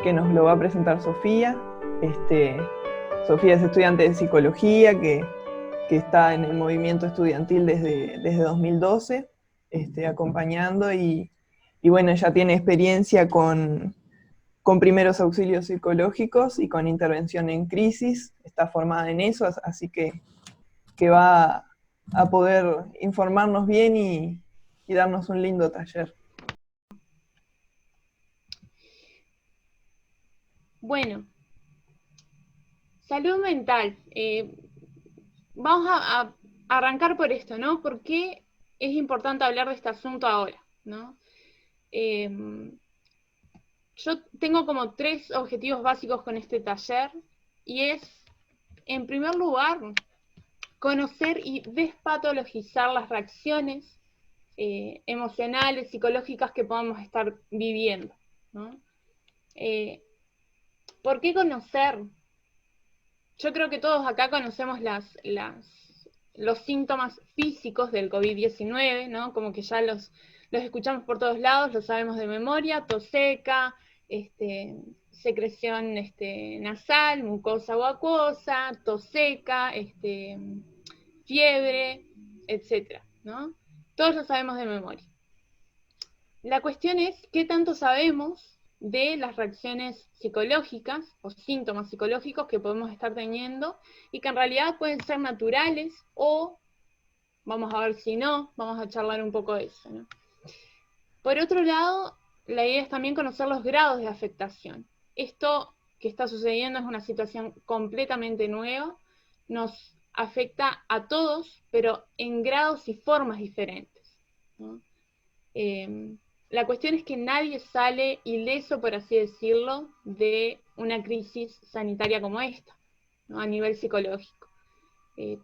que nos lo va a presentar Sofía. Sofía es estudiante de psicología que está en el movimiento estudiantil desde 2012, acompañando y bueno, ya tiene experiencia con primeros auxilios psicológicos y con intervención en crisis, está formada en eso, así que va a poder informarnos bien y darnos un lindo taller. Bueno, salud mental. Vamos a arrancar por esto, ¿no? ¿Por qué es importante hablar de este asunto ahora, ¿no? Eh, yo tengo como tres objetivos básicos con este taller y es, en primer lugar, conocer y despatologizar las reacciones emocionales, psicológicas que podamos estar viviendo, ¿no? ¿Por qué conocer? Yo creo que todos acá conocemos los síntomas físicos del COVID-19, ¿no? Como que ya los escuchamos por todos lados, los sabemos de memoria: tos seca, secreción nasal, mucosa o acuosa, tos seca, fiebre, etcétera, ¿no? Todos lo sabemos de memoria. La cuestión es qué tanto sabemos de las reacciones psicológicas o síntomas psicológicos que podemos estar teniendo y que en realidad pueden ser naturales o, vamos a ver si no, vamos a charlar un poco de eso, ¿no? Por otro lado, la idea es también conocer los grados de afectación. Esto que está sucediendo es una situación completamente nueva, nos afecta a todos, pero en grados y formas diferentes, ¿no? La cuestión es que nadie sale ileso, por así decirlo, de una crisis sanitaria como esta, ¿no? A nivel psicológico.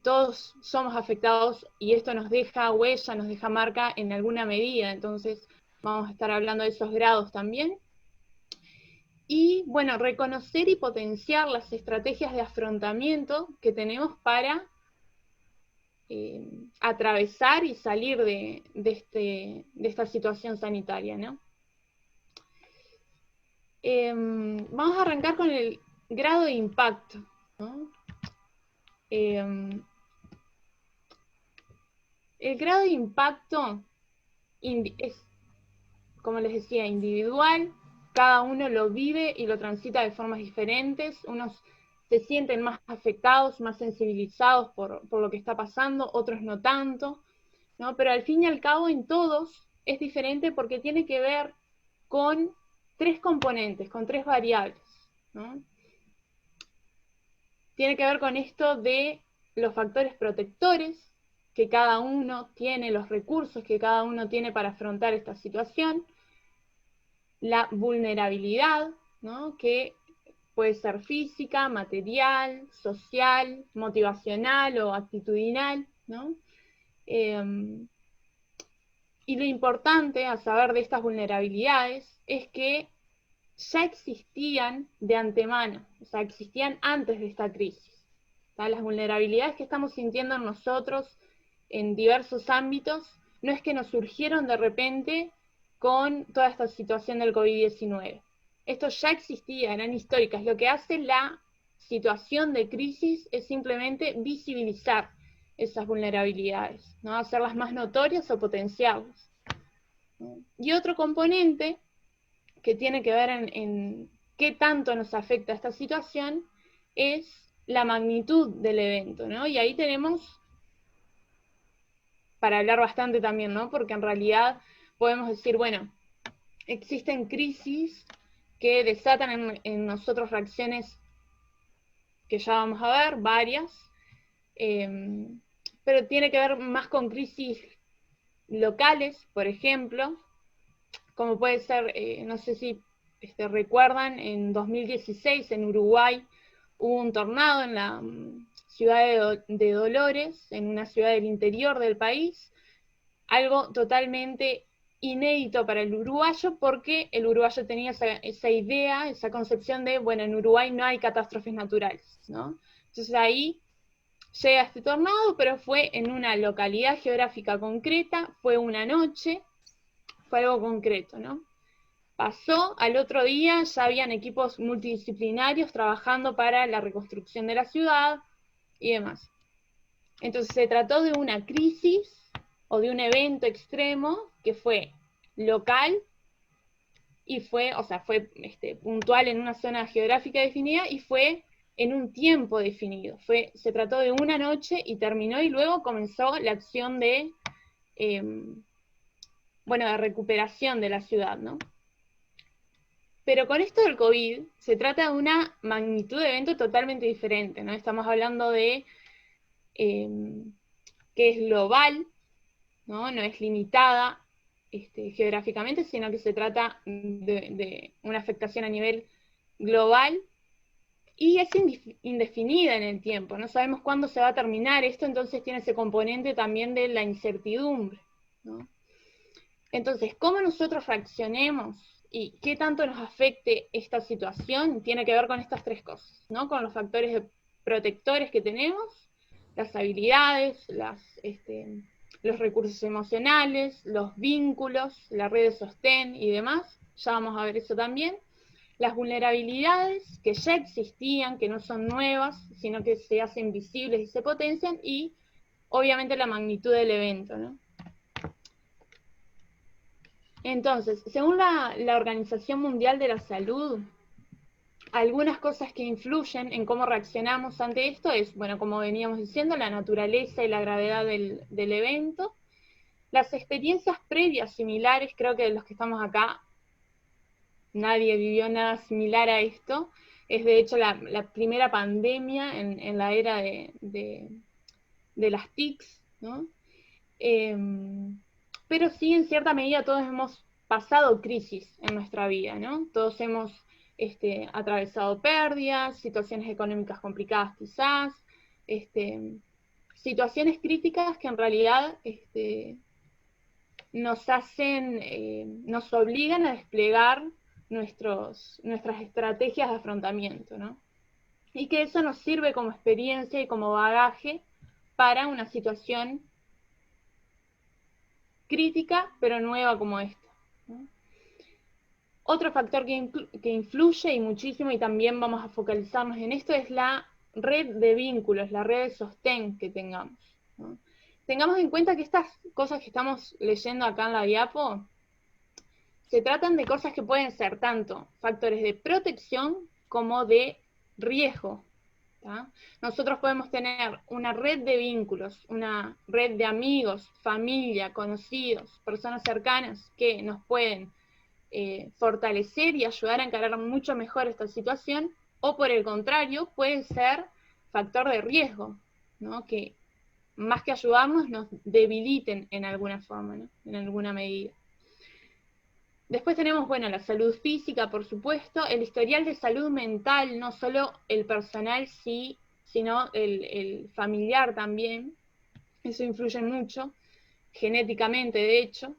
Todos somos afectados y esto nos deja huella, nos deja marca en alguna medida, entonces vamos a estar hablando de esos grados también. Y bueno, reconocer y potenciar las estrategias de afrontamiento que tenemos para atravesar y salir de esta situación sanitaria, ¿no? Vamos a arrancar con el grado de impacto, ¿no? El grado de impacto es, como les decía, individual, cada uno lo vive y lo transita de formas diferentes, unos se sienten más afectados, más sensibilizados por lo que está pasando, otros no tanto, ¿no? Pero al fin y al cabo en todos es diferente porque tiene que ver con tres componentes, con tres variables, ¿no? Tiene que ver con esto de los factores protectores que cada uno tiene, los recursos que cada uno tiene para afrontar esta situación, la vulnerabilidad, ¿no? Que puede ser física, material, social, motivacional o actitudinal, ¿no? Y lo importante a saber de estas vulnerabilidades es que ya existían de antemano, o sea, existían antes de esta crisis. Las vulnerabilidades que estamos sintiendo en nosotros en diversos ámbitos no es que nos surgieron de repente con toda esta situación del COVID-19. Esto ya existía, eran históricas. Lo que hace la situación de crisis es simplemente visibilizar esas vulnerabilidades, ¿no? Hacerlas más notorias o potenciarlas. Y otro componente que tiene que ver en qué tanto nos afecta esta situación es la magnitud del evento, ¿no? Y ahí tenemos para hablar bastante también, ¿no? Porque en realidad podemos decir, bueno, existen crisis que desatan en nosotros reacciones que ya vamos a ver, varias, pero tiene que ver más con crisis locales, por ejemplo, como puede ser, no sé si recuerdan, en 2016 en Uruguay hubo un tornado en la ciudad de Dolores, en una ciudad del interior del país, algo totalmente inédito para el uruguayo, porque el uruguayo tenía esa idea, esa concepción de, bueno, en Uruguay no hay catástrofes naturales, ¿no? Entonces ahí llega este tornado, pero fue en una localidad geográfica concreta, fue una noche, fue algo concreto, ¿no? Pasó, al otro día ya habían equipos multidisciplinarios trabajando para la reconstrucción de la ciudad y demás. Entonces se trató de una crisis o de un evento extremo que fue local y fue puntual en una zona geográfica definida y fue en un tiempo definido. Se trató de una noche y terminó, y luego comenzó la acción de recuperación de la ciudad, ¿no? Pero con esto del COVID se trata de una magnitud de evento totalmente diferente, ¿no? Estamos hablando de que es global, ¿no? No es limitada geográficamente, sino que se trata de una afectación a nivel global y es indefinida en el tiempo. No sabemos cuándo se va a terminar esto, entonces tiene ese componente también de la incertidumbre, ¿no? Entonces, ¿cómo nosotros reaccionemos y qué tanto nos afecte esta situación? Tiene que ver con estas tres cosas, ¿no? Con los factores protectores que tenemos, las habilidades, los recursos emocionales, los vínculos, la red de sostén y demás. Ya vamos a ver eso también. Las vulnerabilidades que ya existían, que no son nuevas, sino que se hacen visibles y se potencian, y obviamente la magnitud del evento, ¿no? Entonces, según la Organización Mundial de la Salud, algunas cosas que influyen en cómo reaccionamos ante esto es, bueno, como veníamos diciendo, la naturaleza y la gravedad del evento. Las experiencias previas similares, creo que de los que estamos acá, nadie vivió nada similar a esto. Es de hecho la primera pandemia en la era de las TICs, ¿no? Pero sí, en cierta medida, todos hemos pasado crisis en nuestra vida, ¿no? Todos hemos atravesado pérdidas, situaciones económicas complicadas quizás, situaciones críticas que en realidad nos obligan a desplegar nuestras estrategias de afrontamiento, ¿no? Y que eso nos sirve como experiencia y como bagaje para una situación crítica, pero nueva como esta, ¿no? Otro factor que influye y muchísimo, y también vamos a focalizarnos en esto, es la red de vínculos, la red de sostén que tengamos, ¿no? Tengamos en cuenta que estas cosas que estamos leyendo acá en la diapo se tratan de cosas que pueden ser tanto factores de protección como de riesgo, ¿tá? Nosotros podemos tener una red de vínculos, una red de amigos, familia, conocidos, personas cercanas que nos pueden fortalecer y ayudar a encarar mucho mejor esta situación, o por el contrario, pueden ser factor de riesgo, ¿no? Que más que ayudarnos, nos debiliten en alguna forma, ¿no? En alguna medida. Después tenemos, bueno, la salud física, por supuesto, el historial de salud mental, no solo el personal, sí, sino el familiar también. Eso influye mucho, genéticamente, de hecho.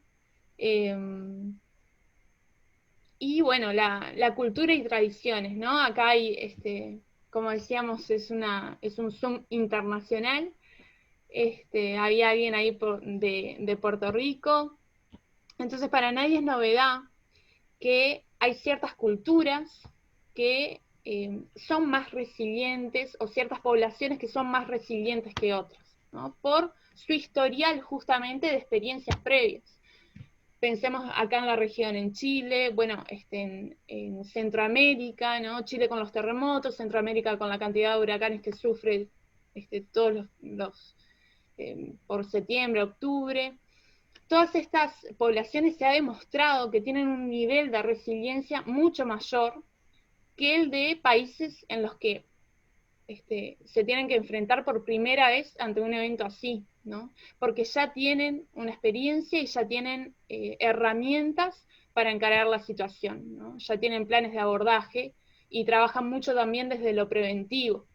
Y bueno, la cultura y tradiciones, ¿no? Acá hay, como decíamos, es un Zoom internacional. Había alguien ahí de Puerto Rico. Entonces, para nadie es novedad que hay ciertas culturas que son más resilientes, o ciertas poblaciones que son más resilientes que otras, ¿no? Por su historial justamente de experiencias previas. Pensemos acá en la región, en Chile, bueno, en Centroamérica, ¿no? Chile con los terremotos, Centroamérica con la cantidad de huracanes que sufre todos por septiembre, octubre. Todas estas poblaciones se ha demostrado que tienen un nivel de resiliencia mucho mayor que el de países en los que se tienen que enfrentar por primera vez ante un evento así, ¿no? Porque ya tienen una experiencia y ya tienen herramientas para encarar la situación, ¿no? Ya tienen planes de abordaje y trabajan mucho también desde lo preventivo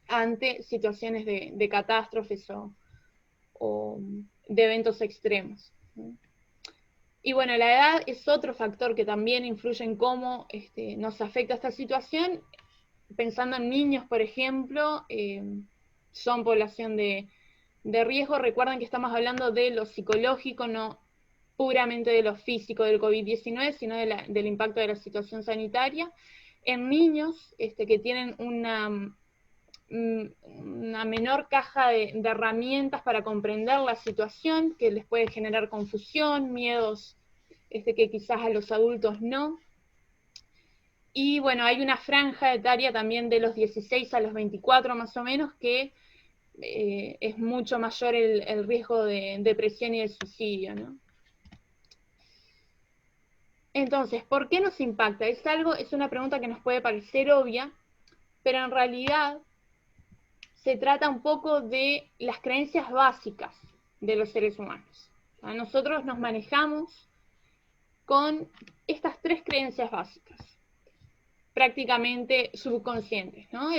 ante situaciones de catástrofes o de eventos extremos, ¿no? Y bueno, la edad es otro factor que también influye en cómo nos afecta esta situación. Pensando en niños, por ejemplo, son población de riesgo. Recuerden que estamos hablando de lo psicológico, no puramente de lo físico del COVID-19, sino del impacto de la situación sanitaria, en niños que tienen una menor caja de herramientas para comprender la situación, que les puede generar confusión, miedos que quizás a los adultos no. Y bueno, hay una franja etaria también de los 16 a los 24 más o menos, que es mucho mayor el riesgo de depresión y de suicidio, ¿no? Entonces, ¿por qué nos impacta? Es una pregunta que nos puede parecer obvia, pero en realidad se trata un poco de las creencias básicas de los seres humanos. Nosotros nos manejamos con estas 3 creencias básicas, prácticamente subconscientes, ¿no?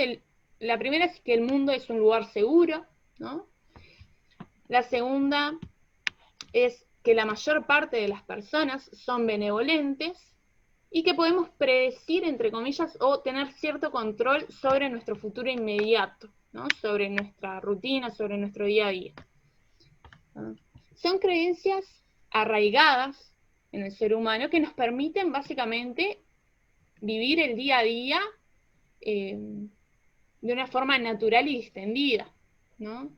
La primera es que el mundo es un lugar seguro, ¿no? La segunda es que la mayor parte de las personas son benevolentes y que podemos predecir, entre comillas, o tener cierto control sobre nuestro futuro inmediato, ¿no? Sobre nuestra rutina, sobre nuestro día a día. ¿No? Son creencias arraigadas en el ser humano que nos permiten básicamente vivir el día a día de una forma natural y distendida, ¿no?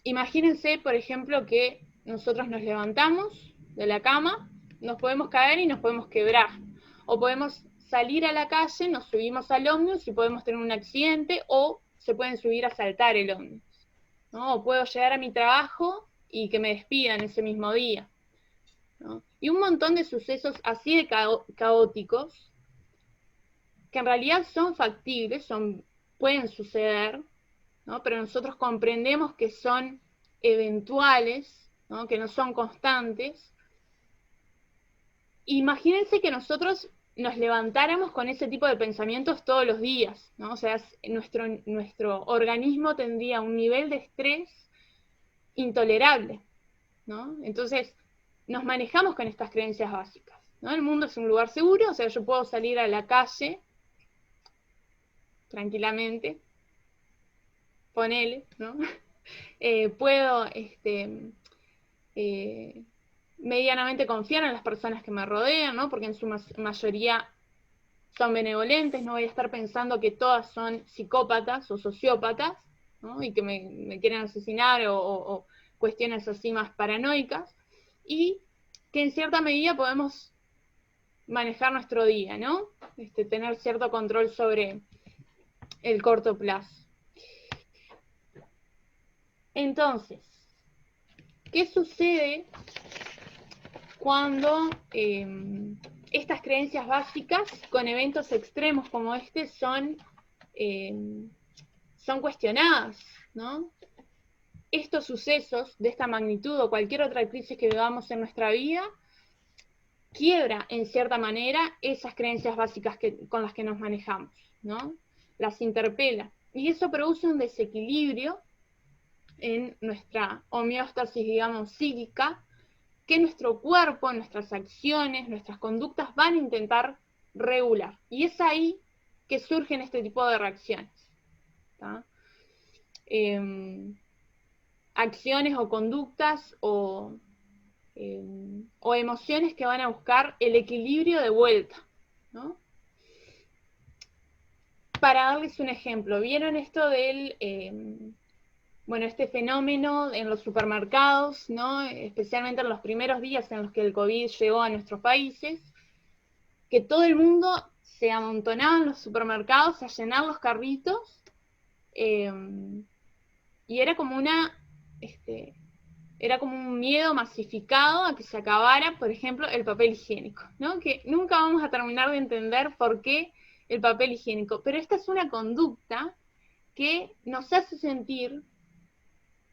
Imagínense, por ejemplo, que nosotros nos levantamos de la cama, nos podemos caer y nos podemos quebrar, o podemos salir a la calle, nos subimos al ómnibus y podemos tener un accidente, o se pueden subir a saltar el ómnibus, ¿no? O puedo llegar a mi trabajo y que me despidan ese mismo día, ¿no? Y un montón de sucesos así de caóticos, que en realidad son factibles, pueden suceder, ¿no? Pero nosotros comprendemos que son eventuales, ¿no? Que no son constantes. Imagínense que nosotros nos levantáramos con ese tipo de pensamientos todos los días, ¿no? O sea, nuestro organismo tendría un nivel de estrés intolerable, ¿no? Entonces, nos manejamos con estas creencias básicas, ¿no? El mundo es un lugar seguro, o sea, yo puedo salir a la calle tranquilamente, ponele, ¿no? Puedo medianamente confiar en las personas que me rodean, ¿no? Porque en su mayoría son benevolentes, no voy a estar pensando que todas son psicópatas o sociópatas, ¿no? Y que me quieren asesinar o cuestiones así más paranoicas, y que en cierta medida podemos manejar nuestro día, ¿no? Tener cierto control sobre el corto plazo. Entonces, ¿qué sucede cuando estas creencias básicas con eventos extremos como este son cuestionadas, ¿no? Estos sucesos de esta magnitud o cualquier otra crisis que vivamos en nuestra vida quiebra en cierta manera esas creencias básicas con las que nos manejamos, ¿no? Las interpela. Y eso produce un desequilibrio en nuestra homeostasis, digamos, psíquica, que nuestro cuerpo, nuestras acciones, nuestras conductas van a intentar regular. Y es ahí que surgen este tipo de reacciones, ¿tá? Acciones o conductas o emociones que van a buscar el equilibrio de vuelta, ¿no? Para darles un ejemplo, ¿vieron esto del este fenómeno en los supermercados, ¿no? Especialmente en los primeros días en los que el COVID llegó a nuestros países, que todo el mundo se amontonaba en los supermercados a llenar los carritos, y era como era como un miedo masificado a que se acabara, por ejemplo, el papel higiénico, ¿no? Que nunca vamos a terminar de entender por qué el papel higiénico, pero esta es una conducta que nos hace sentir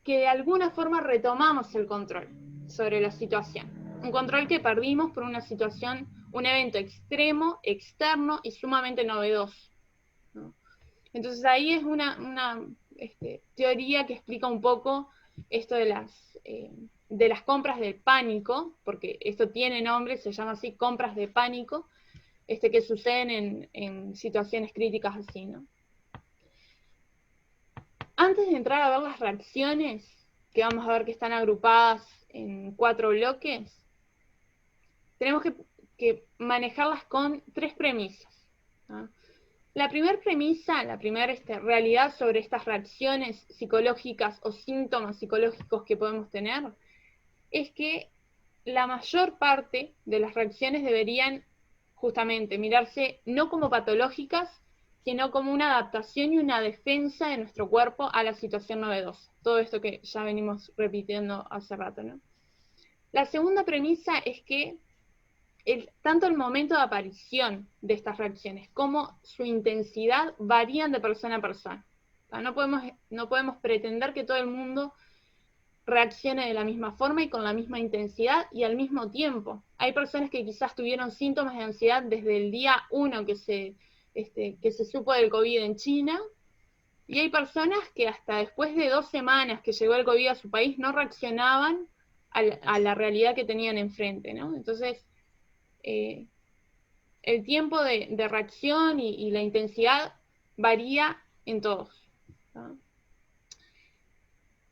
que de alguna forma retomamos el control sobre la situación. Un control que perdimos por una situación, un evento extremo, externo y sumamente novedoso, ¿no? Entonces ahí es una teoría que explica un poco esto de las compras de pánico, porque esto tiene nombre, se llama así, compras de pánico, que suceden en situaciones críticas así, ¿no? Antes de entrar a ver las reacciones que vamos a ver que están agrupadas en 4 bloques, tenemos que manejarlas con 3 premisas, ¿no? La primera premisa, la primera realidad sobre estas reacciones psicológicas o síntomas psicológicos que podemos tener es que la mayor parte de las reacciones deberían justamente mirarse no como patológicas, sino como una adaptación y una defensa de nuestro cuerpo a la situación novedosa. Todo esto que ya venimos repitiendo hace rato, ¿no? La segunda premisa es que tanto el momento de aparición de estas reacciones como su intensidad varían de persona a persona. O sea, no podemos pretender que todo el mundo reaccione de la misma forma y con la misma intensidad y al mismo tiempo. Hay personas que quizás tuvieron síntomas de ansiedad desde el día 1 que se supo del COVID en China, y hay personas que hasta después de 2 semanas que llegó el COVID a su país no reaccionaban a la realidad que tenían enfrente, ¿no? Entonces, el tiempo de reacción y la intensidad varía en todos, ¿no?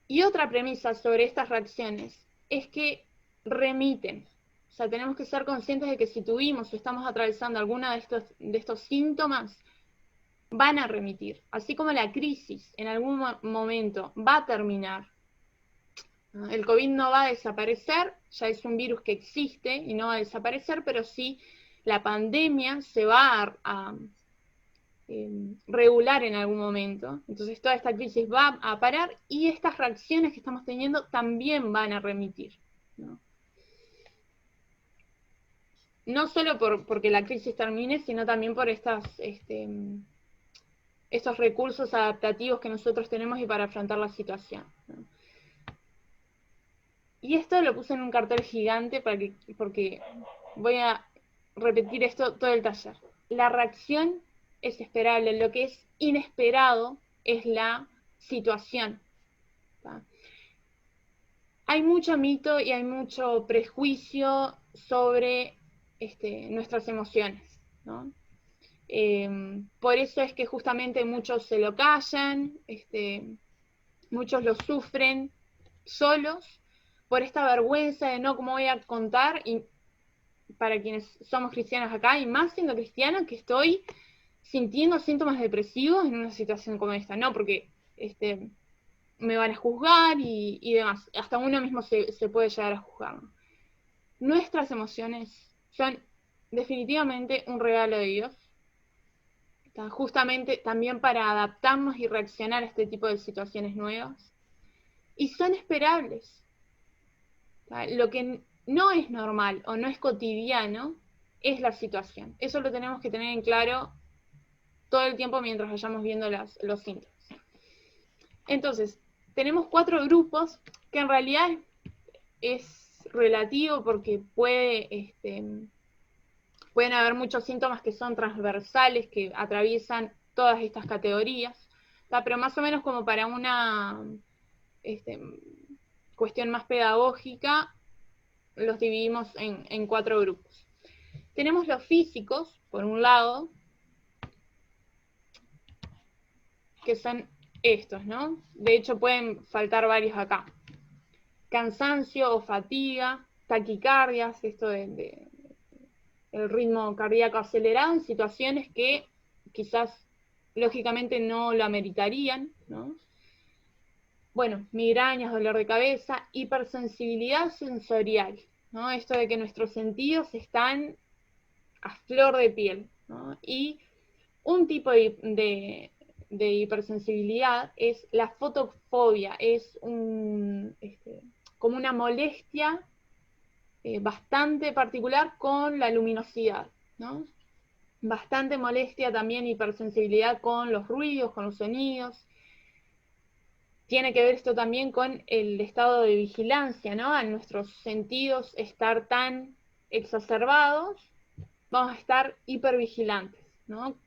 Y otra premisa sobre estas reacciones es que remiten. O sea, tenemos que ser conscientes de que si tuvimos o estamos atravesando alguno de estos síntomas, van a remitir. Así como la crisis en algún momento va a terminar. El COVID no va a desaparecer, ya es un virus que existe y no va a desaparecer, pero sí la pandemia se va a regular en algún momento. Entonces toda esta crisis va a parar y estas reacciones que estamos teniendo también van a remitir, ¿no? No solo porque la crisis termine, sino también por estos recursos adaptativos que nosotros tenemos y para afrontar la situación, ¿no? Y esto lo puse en un cartel gigante porque voy a repetir esto todo el taller. La reacción es esperable, lo que es inesperado es la situación, ¿tá? Hay mucho mito y hay mucho prejuicio sobre nuestras emociones, ¿no? Por eso es que justamente muchos se lo callan, muchos lo sufren solos, por esta vergüenza de no, ¿cómo voy a contar? Y para quienes somos cristianos acá, y más siendo cristiana, que estoy sintiendo síntomas depresivos en una situación como esta, no, porque me van a juzgar y demás, hasta uno mismo se puede llegar a juzgar, ¿no? Nuestras emociones son definitivamente un regalo de Dios, justamente también para adaptarnos y reaccionar a este tipo de situaciones nuevas, y son esperables. Lo que no es normal o no es cotidiano es la situación. Eso lo tenemos que tener en claro todo el tiempo mientras vayamos viendo los síntomas. Entonces, tenemos 4 grupos que en realidad es relativo porque pueden haber muchos síntomas que son transversales, que atraviesan todas estas categorías, pero más o menos como para una cuestión más pedagógica, los dividimos en 4 grupos. Tenemos los físicos, por un lado, que son estos, ¿no? De hecho, pueden faltar varios acá. Cansancio o fatiga, taquicardias, esto de el ritmo cardíaco acelerado en situaciones que quizás lógicamente no lo ameritarían, ¿no? Bueno, migrañas, dolor de cabeza, hipersensibilidad sensorial, ¿no? Esto de que nuestros sentidos están a flor de piel, ¿no? Y un tipo de hipersensibilidad es la fotofobia, es como una molestia bastante particular con la luminosidad, ¿no? Bastante molestia también, hipersensibilidad con los ruidos, con los sonidos. Tiene que ver esto también con el estado de vigilancia, ¿no? A nuestros sentidos estar tan exacerbados, vamos a estar hipervigilantes, ¿no?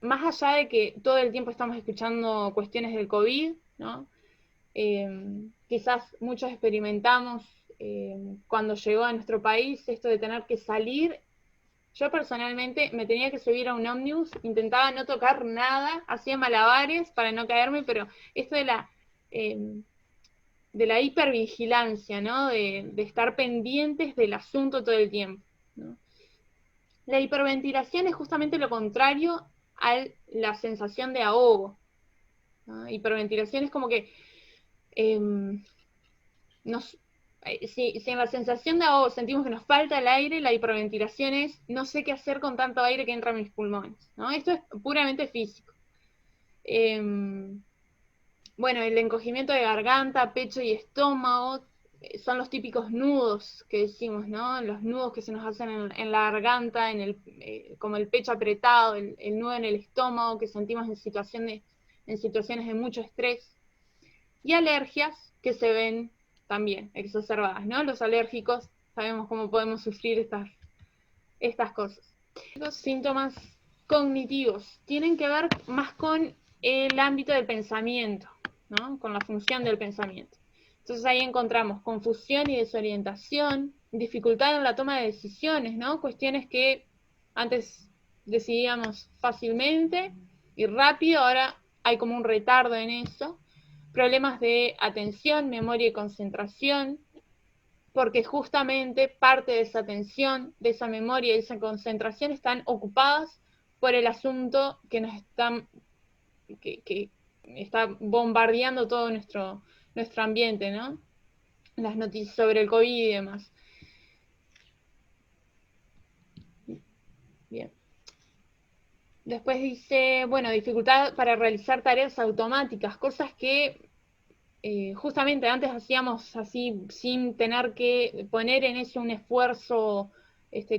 Más allá de que todo el tiempo estamos escuchando cuestiones del COVID, ¿no? Quizás muchos experimentamos cuando llegó a nuestro país esto de tener que salir. Yo personalmente me tenía que subir a un ómnibus, intentaba no tocar nada, hacía malabares para no caerme, pero esto de la hipervigilancia, ¿no? De estar pendientes del asunto todo el tiempo, ¿no? La hiperventilación es justamente lo contrario a la sensación de ahogo, ¿no? Hiperventilación es como que si en la sensación de ahogo sentimos que nos falta el aire, la hiperventilación es no sé qué hacer con tanto aire que entra en mis pulmones, ¿no? Esto es puramente físico. Bueno, el encogimiento de garganta, pecho y estómago son los típicos nudos que decimos, ¿no? Los nudos que se nos hacen en la garganta, como el pecho apretado, el nudo en el estómago que sentimos en situaciones de mucho estrés. Y alergias que se ven también exacerbadas, ¿no? Los alérgicos sabemos cómo podemos sufrir estas cosas. Los síntomas cognitivos tienen que ver más con el ámbito del pensamiento, ¿no? Con la función del pensamiento. Entonces ahí encontramos confusión y desorientación, dificultad en la toma de decisiones, ¿no? Cuestiones que antes decidíamos fácilmente y rápido, ahora hay como un retardo en eso. Problemas de atención, memoria y concentración, porque justamente parte de esa atención, de esa memoria y de esa concentración están ocupadas por el asunto que nos que está bombardeando todo nuestro ambiente, ¿no? Las noticias sobre el COVID y demás. Bien. Después dice, bueno, dificultad para realizar tareas automáticas, cosas que justamente antes hacíamos así sin tener que poner en eso un esfuerzo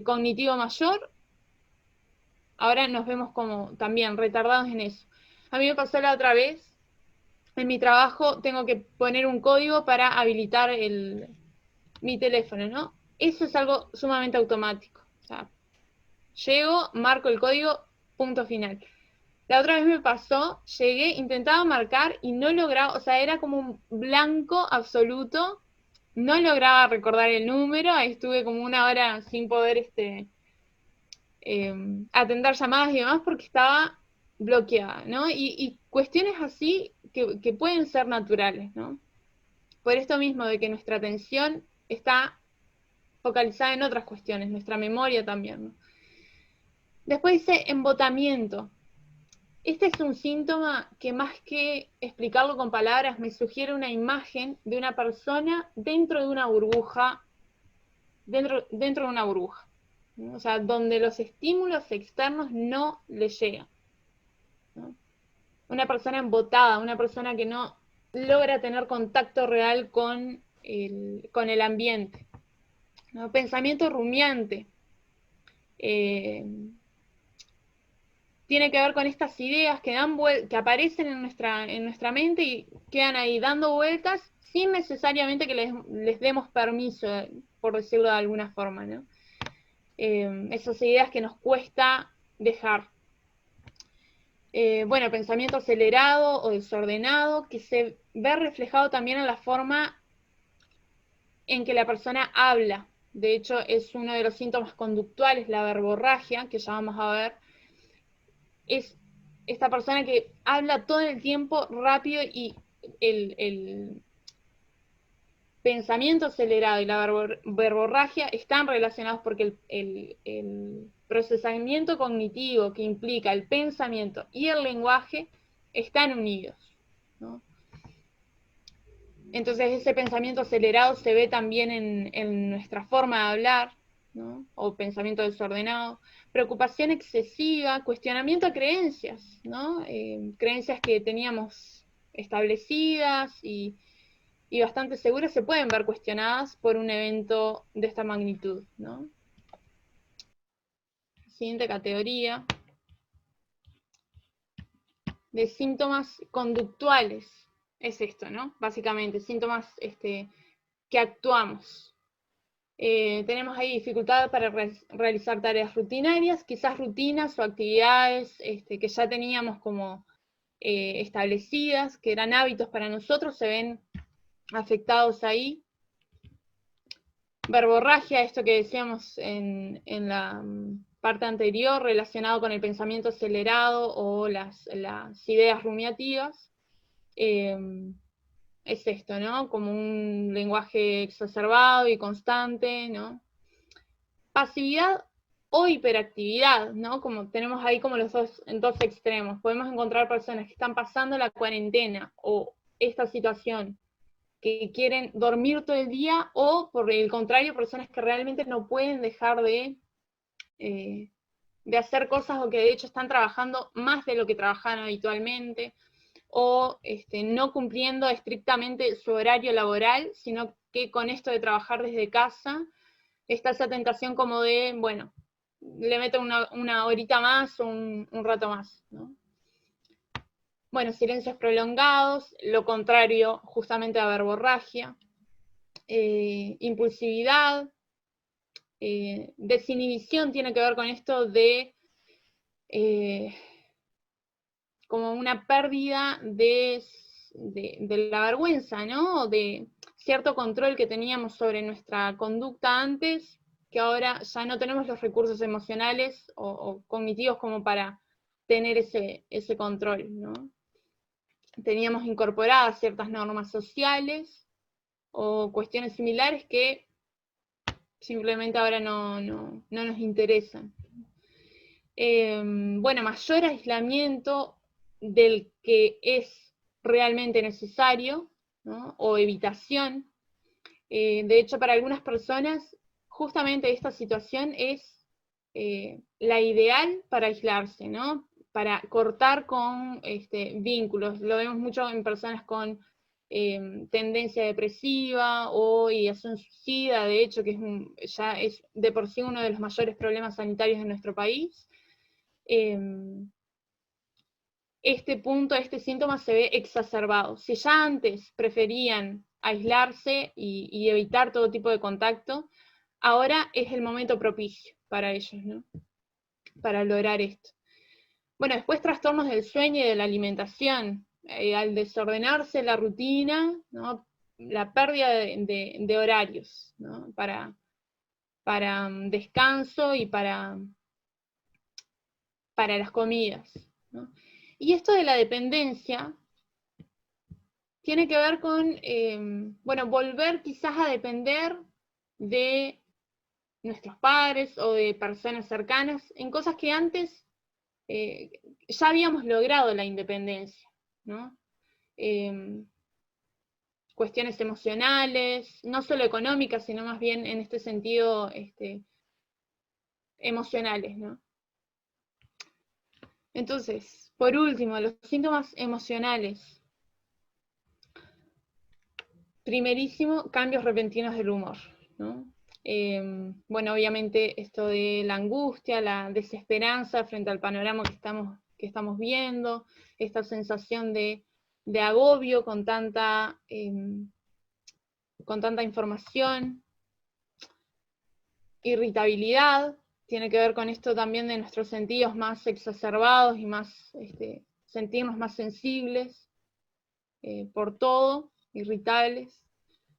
cognitivo mayor, ahora nos vemos como también retardados en eso. A mí me pasó la otra vez, en mi trabajo tengo que poner un código para habilitar mi teléfono, ¿no? Eso es algo sumamente automático. O sea, llego, marco el código, punto final. La otra vez me pasó, llegué, intentaba marcar y no lograba, o sea, era como un blanco absoluto, no lograba recordar el número, ahí estuve como una hora sin poder atender llamadas y demás porque estaba bloqueada, ¿no? Y cuestiones así que pueden ser naturales, ¿no? Por esto mismo de que nuestra atención está focalizada en otras cuestiones, nuestra memoria también, ¿no? Después dice embotamiento. Este es un síntoma que más que explicarlo con palabras me sugiere una imagen de una persona dentro de una burbuja, dentro de una burbuja, ¿no? O sea, donde los estímulos externos no le llegan, ¿no? Una persona embotada, una persona que no logra tener contacto real con el ambiente, ¿no? Pensamiento rumiante. Tiene que ver con estas ideas que aparecen en nuestra mente y quedan ahí dando vueltas sin necesariamente que les demos permiso, por decirlo de alguna forma, ¿no? Esas ideas que nos cuesta dejar. Bueno, pensamiento acelerado o desordenado, que se ve reflejado también en la forma en que la persona habla. De hecho, es uno de los síntomas conductuales, la verborragia, que ya vamos a ver. Es esta persona que habla todo el tiempo rápido y el pensamiento acelerado y la verborragia están relacionados porque el procesamiento cognitivo que implica el pensamiento y el lenguaje están unidos, ¿no? Entonces ese pensamiento acelerado se ve también en nuestra forma de hablar, ¿no? O pensamiento desordenado, preocupación excesiva, cuestionamiento a creencias, ¿no? Creencias que teníamos establecidas y bastante seguras se pueden ver cuestionadas por un evento de esta magnitud, ¿no? Siguiente categoría de síntomas conductuales es esto, ¿no? Básicamente, síntomas que actuamos. Tenemos ahí dificultad para realizar tareas rutinarias, quizás rutinas o actividades que ya teníamos como establecidas, que eran hábitos para nosotros, se ven afectados ahí. Verborragia, esto que decíamos en la parte anterior, relacionado con el pensamiento acelerado o las ideas rumiativas. es esto, ¿no? Como un lenguaje exacerbado y constante, ¿no? Pasividad o hiperactividad, ¿no? Como tenemos ahí como los dos extremos. Podemos encontrar personas que están pasando la cuarentena o esta situación, que quieren dormir todo el día, o por el contrario, personas que realmente no pueden dejar de hacer cosas, o que de hecho están trabajando más de lo que trabajan habitualmente, o no cumpliendo estrictamente su horario laboral, sino que con esto de trabajar desde casa, está esa tentación como de, bueno, le meto una horita más o un rato más, ¿no? Bueno, silencios prolongados, lo contrario justamente a verborragia, impulsividad, desinhibición tiene que ver con esto de como una pérdida de la vergüenza, ¿no? De cierto control que teníamos sobre nuestra conducta antes, que ahora ya no tenemos los recursos emocionales o cognitivos como para tener ese control, ¿no? Teníamos incorporadas ciertas normas sociales o cuestiones similares que simplemente ahora no nos interesan. Bueno, mayor aislamiento del que es realmente necesario, ¿no? O evitación. De hecho, para algunas personas, justamente esta situación es la ideal para aislarse, ¿no? Para cortar con vínculos. Lo vemos mucho en personas con tendencia depresiva o ideación suicida, de hecho, que ya es de por sí uno de los mayores problemas sanitarios de nuestro país. Este síntoma se ve exacerbado. Si ya antes preferían aislarse y evitar todo tipo de contacto, ahora es el momento propicio para ellos, ¿no? Para lograr esto. Bueno, después trastornos del sueño y de la alimentación. Al desordenarse la rutina, ¿no? La pérdida de horarios, ¿no? Para descanso y para las comidas, ¿no? Y esto de la dependencia tiene que ver con, bueno, volver quizás a depender de nuestros padres o de personas cercanas en cosas que antes ya habíamos logrado la independencia, ¿no? Cuestiones emocionales, no solo económicas, sino más bien en este sentido emocionales, ¿no? Entonces, por último, los síntomas emocionales. Primerísimo, cambios repentinos del humor, ¿no? Bueno, obviamente esto de la angustia, la desesperanza frente al panorama que estamos viendo, esta sensación de agobio con tanta información, irritabilidad, tiene que ver con esto también de nuestros sentidos más exacerbados y más sentirnos más sensibles por todo, irritables.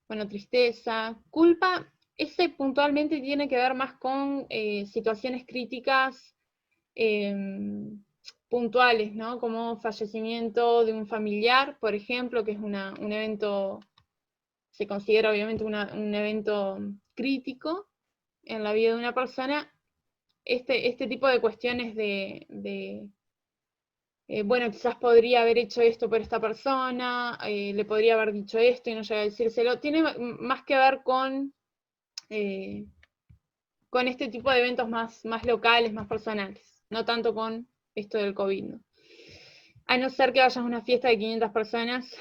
Bueno, tristeza, culpa, ese puntualmente tiene que ver más con situaciones críticas puntuales, ¿no? Como fallecimiento de un familiar, por ejemplo, que es un evento, se considera obviamente un evento crítico en la vida de una persona. Este tipo de cuestiones bueno, quizás podría haber hecho esto por esta persona, le podría haber dicho esto y no llega a decírselo, tiene más que ver con este tipo de eventos más locales, más personales, no tanto con esto del COVID, ¿no? A no ser que vayas a una fiesta de 500 personas,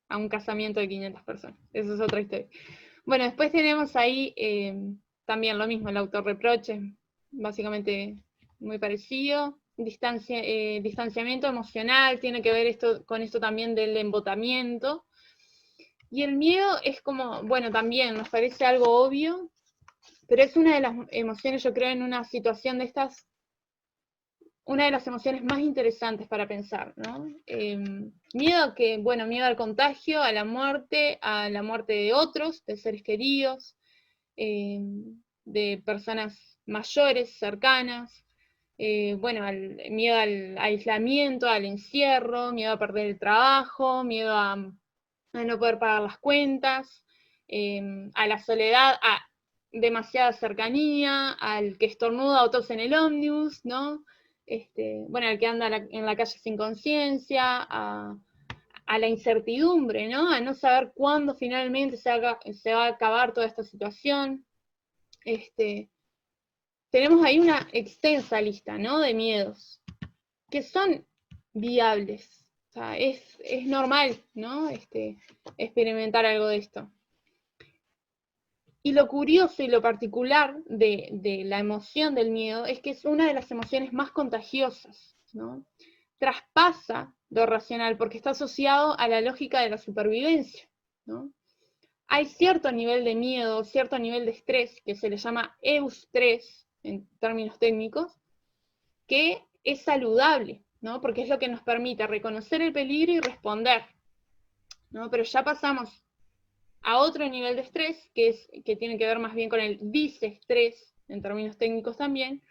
a un casamiento de 500 personas, eso es otra historia. Bueno, después tenemos ahí también lo mismo, el autorreproche, básicamente muy parecido. Distanciamiento emocional, tiene que ver con esto también del embotamiento. Y el miedo es como, bueno, también nos parece algo obvio, pero es una de las emociones, yo creo, en una situación de estas, una de las emociones más interesantes para pensar, ¿no? Miedo miedo al contagio, a la muerte de otros, de seres queridos, de personas mayores, cercanas, miedo al aislamiento, al encierro, miedo a perder el trabajo, miedo a a no poder pagar las cuentas, a la soledad, a demasiada cercanía, al que estornuda o tose en el ómnibus, ¿no? Bueno, al que anda en la calle sin conciencia, a la incertidumbre, ¿no? A no saber cuándo finalmente se va a acabar toda esta situación. Tenemos ahí una extensa lista, ¿no? De miedos que son viables. O sea, es normal, ¿no? Experimentar algo de esto. Y lo curioso y lo particular de la emoción del miedo es que es una de las emociones más contagiosas, ¿no? Traspasa lo racional porque está asociado a la lógica de la supervivencia, ¿no? Hay cierto nivel de miedo, cierto nivel de estrés, que se le llama eustrés en términos técnicos, que es saludable, ¿no? Porque es lo que nos permite reconocer el peligro y responder, ¿no? Pero ya pasamos a otro nivel de estrés, que tiene que ver más bien con el disestrés, en términos técnicos también,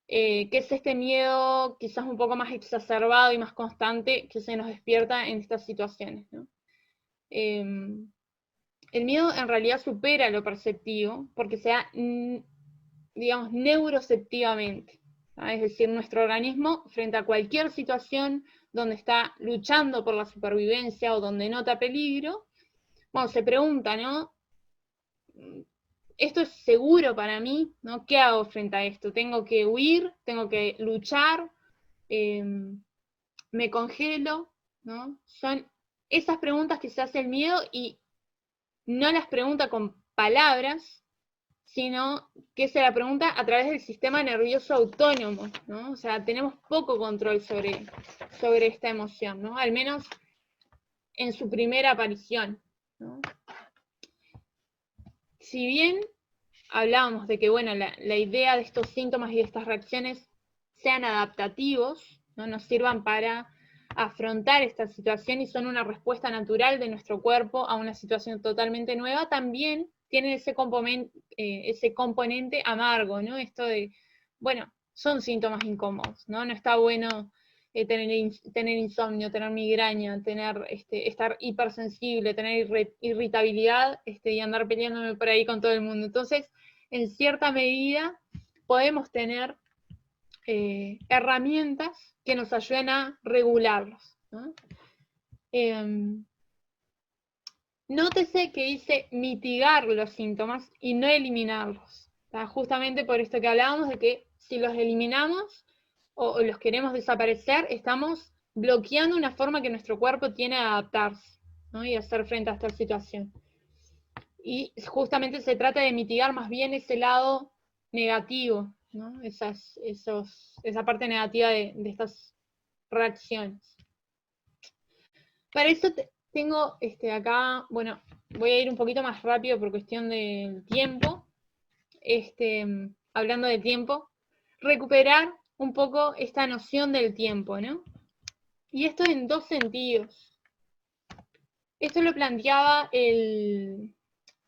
que es este miedo quizás un poco más exacerbado y más constante que se nos despierta en estas situaciones, ¿no? El miedo en realidad supera lo perceptivo porque se da, digamos, neuroceptivamente. Es decir, nuestro organismo, frente a cualquier situación donde está luchando por la supervivencia o donde nota peligro, bueno, se pregunta, ¿no? ¿Esto es seguro para mí? ¿No? ¿Qué hago frente a esto? ¿Tengo que huir? ¿Tengo que luchar? ¿Me congelo? ¿No? Son esas preguntas que se hace el miedo y no las pregunta con palabras, sino que se la pregunta a través del sistema nervioso autónomo, ¿no? O sea, tenemos poco control sobre esta emoción, ¿no? Al menos en su primera aparición, ¿no? Si bien hablábamos de que, bueno, la idea de estos síntomas y de estas reacciones sean adaptativos, ¿no? Nos sirvan para afrontar esta situación y son una respuesta natural de nuestro cuerpo a una situación totalmente nueva, también tienen ese componente amargo, ¿no? Esto de, bueno, son síntomas incómodos, ¿no? No está bueno tener insomnio, tener migraña, estar hipersensible, tener irritabilidad y andar peleándome por ahí con todo el mundo. Entonces, en cierta medida, podemos tener herramientas que nos ayuden a regularlos, ¿no? Nótese que dice mitigar los síntomas y no eliminarlos, ¿tá? Justamente por esto que hablábamos de que si los eliminamos o los queremos desaparecer, estamos bloqueando una forma que nuestro cuerpo tiene de adaptarse, ¿no? Y hacer frente a esta situación. Y justamente se trata de mitigar más bien ese lado negativo, ¿no? Esa parte negativa de estas reacciones. Para eso tengo acá, bueno, voy a ir un poquito más rápido por cuestión del tiempo. Hablando de tiempo, recuperar un poco esta noción del tiempo, ¿no? Y esto en dos sentidos. Esto lo planteaba el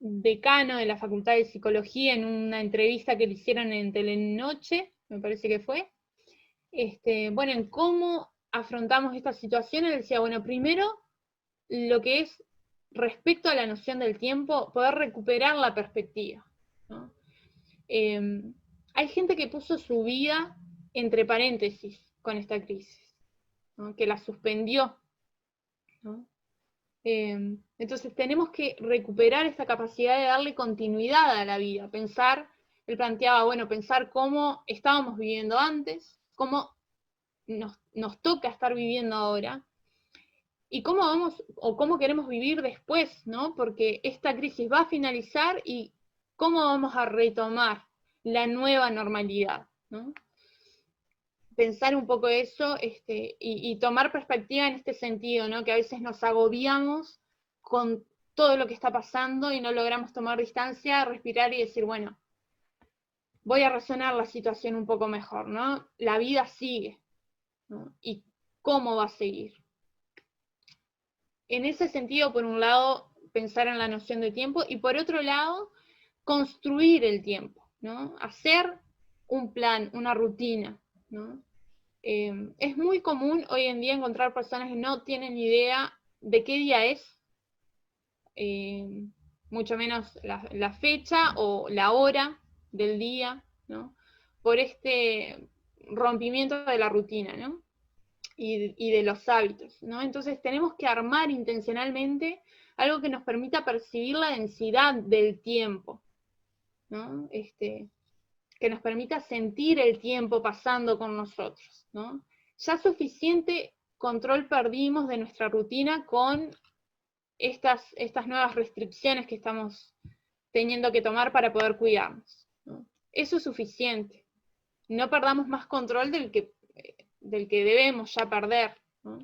decano de la Facultad de Psicología en una entrevista que le hicieron en Telenoche, me parece que fue. Bueno, en cómo afrontamos esta situación, él decía, bueno, primero, lo que es respecto a la noción del tiempo, poder recuperar la perspectiva, ¿no? Hay gente que puso su vida entre paréntesis con esta crisis, ¿no? Que la suspendió, ¿no? Entonces tenemos que recuperar esta capacidad de darle continuidad a la vida, pensar, él planteaba, bueno, pensar cómo estábamos viviendo antes, cómo nos toca estar viviendo ahora, y cómo vamos o cómo queremos vivir después, ¿no? Porque esta crisis va a finalizar y cómo vamos a retomar la nueva normalidad, ¿no? Pensar un poco eso y tomar perspectiva en este sentido, ¿no? Que a veces nos agobiamos con todo lo que está pasando y no logramos tomar distancia, respirar y decir, bueno, voy a razonar la situación un poco mejor, ¿no? La vida sigue, ¿no? ¿Y cómo va a seguir? En ese sentido, por un lado, pensar en la noción de tiempo y por otro lado, construir el tiempo, ¿no? Hacer un plan, una rutina, ¿no? Es muy común hoy en día encontrar personas que no tienen idea de qué día es, mucho menos la fecha o la hora del día, ¿no? Por este rompimiento de la rutina, ¿no? Y de los hábitos, ¿no? Entonces tenemos que armar intencionalmente algo que nos permita percibir la densidad del tiempo, ¿no? Que nos permita sentir el tiempo pasando con nosotros, ¿no? Ya suficiente control perdimos de nuestra rutina con estas nuevas restricciones que estamos teniendo que tomar para poder cuidarnos, ¿no? Eso es suficiente. No perdamos más control del que debemos ya perder, ¿no?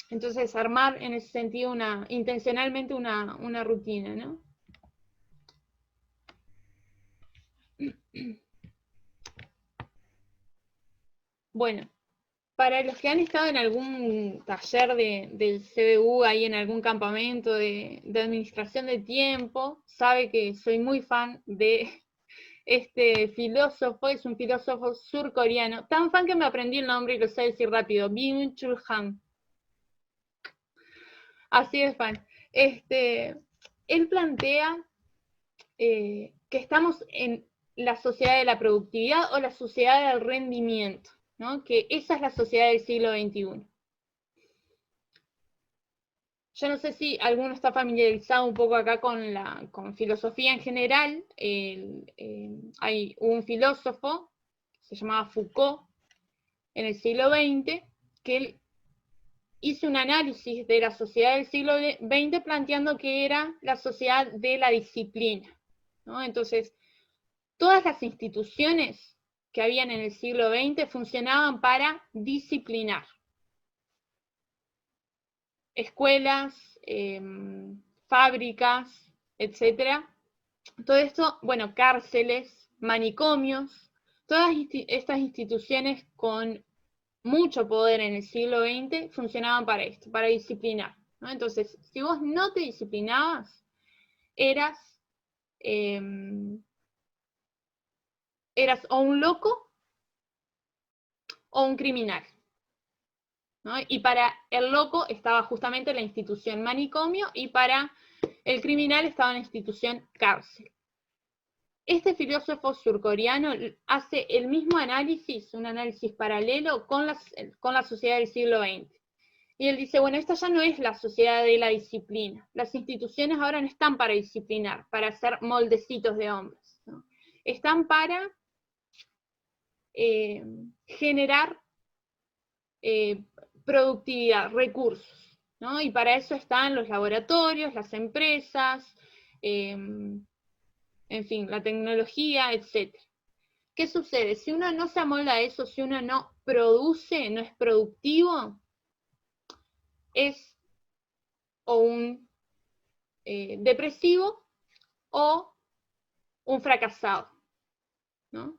Entonces, armar en ese sentido intencionalmente una rutina, ¿no? Bueno, para los que han estado en algún taller del CBU, ahí en algún campamento de administración de tiempo, sabe que soy muy fan de este filósofo. Es un filósofo surcoreano, tan fan que me aprendí el nombre y lo sé decir rápido, Byung-Chul Han. Así de fan. Él plantea que estamos en la sociedad de la productividad o la sociedad del rendimiento, ¿no? Que esa es la sociedad del siglo XXI. Yo no sé si alguno está familiarizado un poco acá con filosofía en general. Hay un filósofo, se llamaba Foucault, en el siglo XX, que él hizo un análisis de la sociedad del siglo XX planteando que era la sociedad de la disciplina, ¿no? Entonces, todas las instituciones que habían en el siglo XX funcionaban para disciplinar. Escuelas, fábricas, etc. Todo esto, bueno, cárceles, manicomios, todas estas instituciones con mucho poder en el siglo XX funcionaban para esto, para disciplinar, ¿no? Entonces, si vos no te disciplinabas, eras o un loco o un criminal, ¿no? Y para el loco estaba justamente la institución manicomio y para el criminal estaba la institución cárcel. Este filósofo surcoreano hace el mismo análisis, un análisis paralelo con la sociedad del siglo XX. Y él dice, bueno, esta ya no es la sociedad de la disciplina. Las instituciones ahora no están para disciplinar, para hacer moldecitos de hombres, ¿no? Están para generar productividad, recursos, ¿no? Y para eso están los laboratorios, las empresas, en fin, la tecnología, etc. ¿Qué sucede? Si uno no se amolda a eso, si uno no produce, no es productivo, es o un depresivo o un fracasado, ¿no?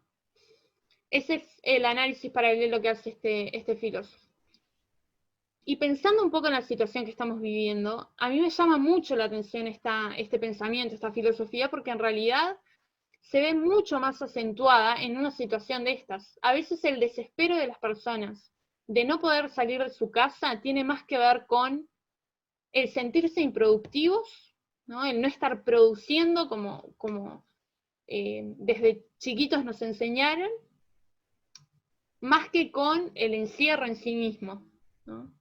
Ese es el análisis paralelo que hace este filósofo. Y pensando un poco en la situación que estamos viviendo, a mí me llama mucho la atención este pensamiento, esta filosofía, porque en realidad se ve mucho más acentuada en una situación de estas. A veces el desespero de las personas de no poder salir de su casa tiene más que ver con el sentirse improductivos, ¿no? El no estar produciendo como desde chiquitos nos enseñaron, más que con el encierro en sí mismo, ¿no?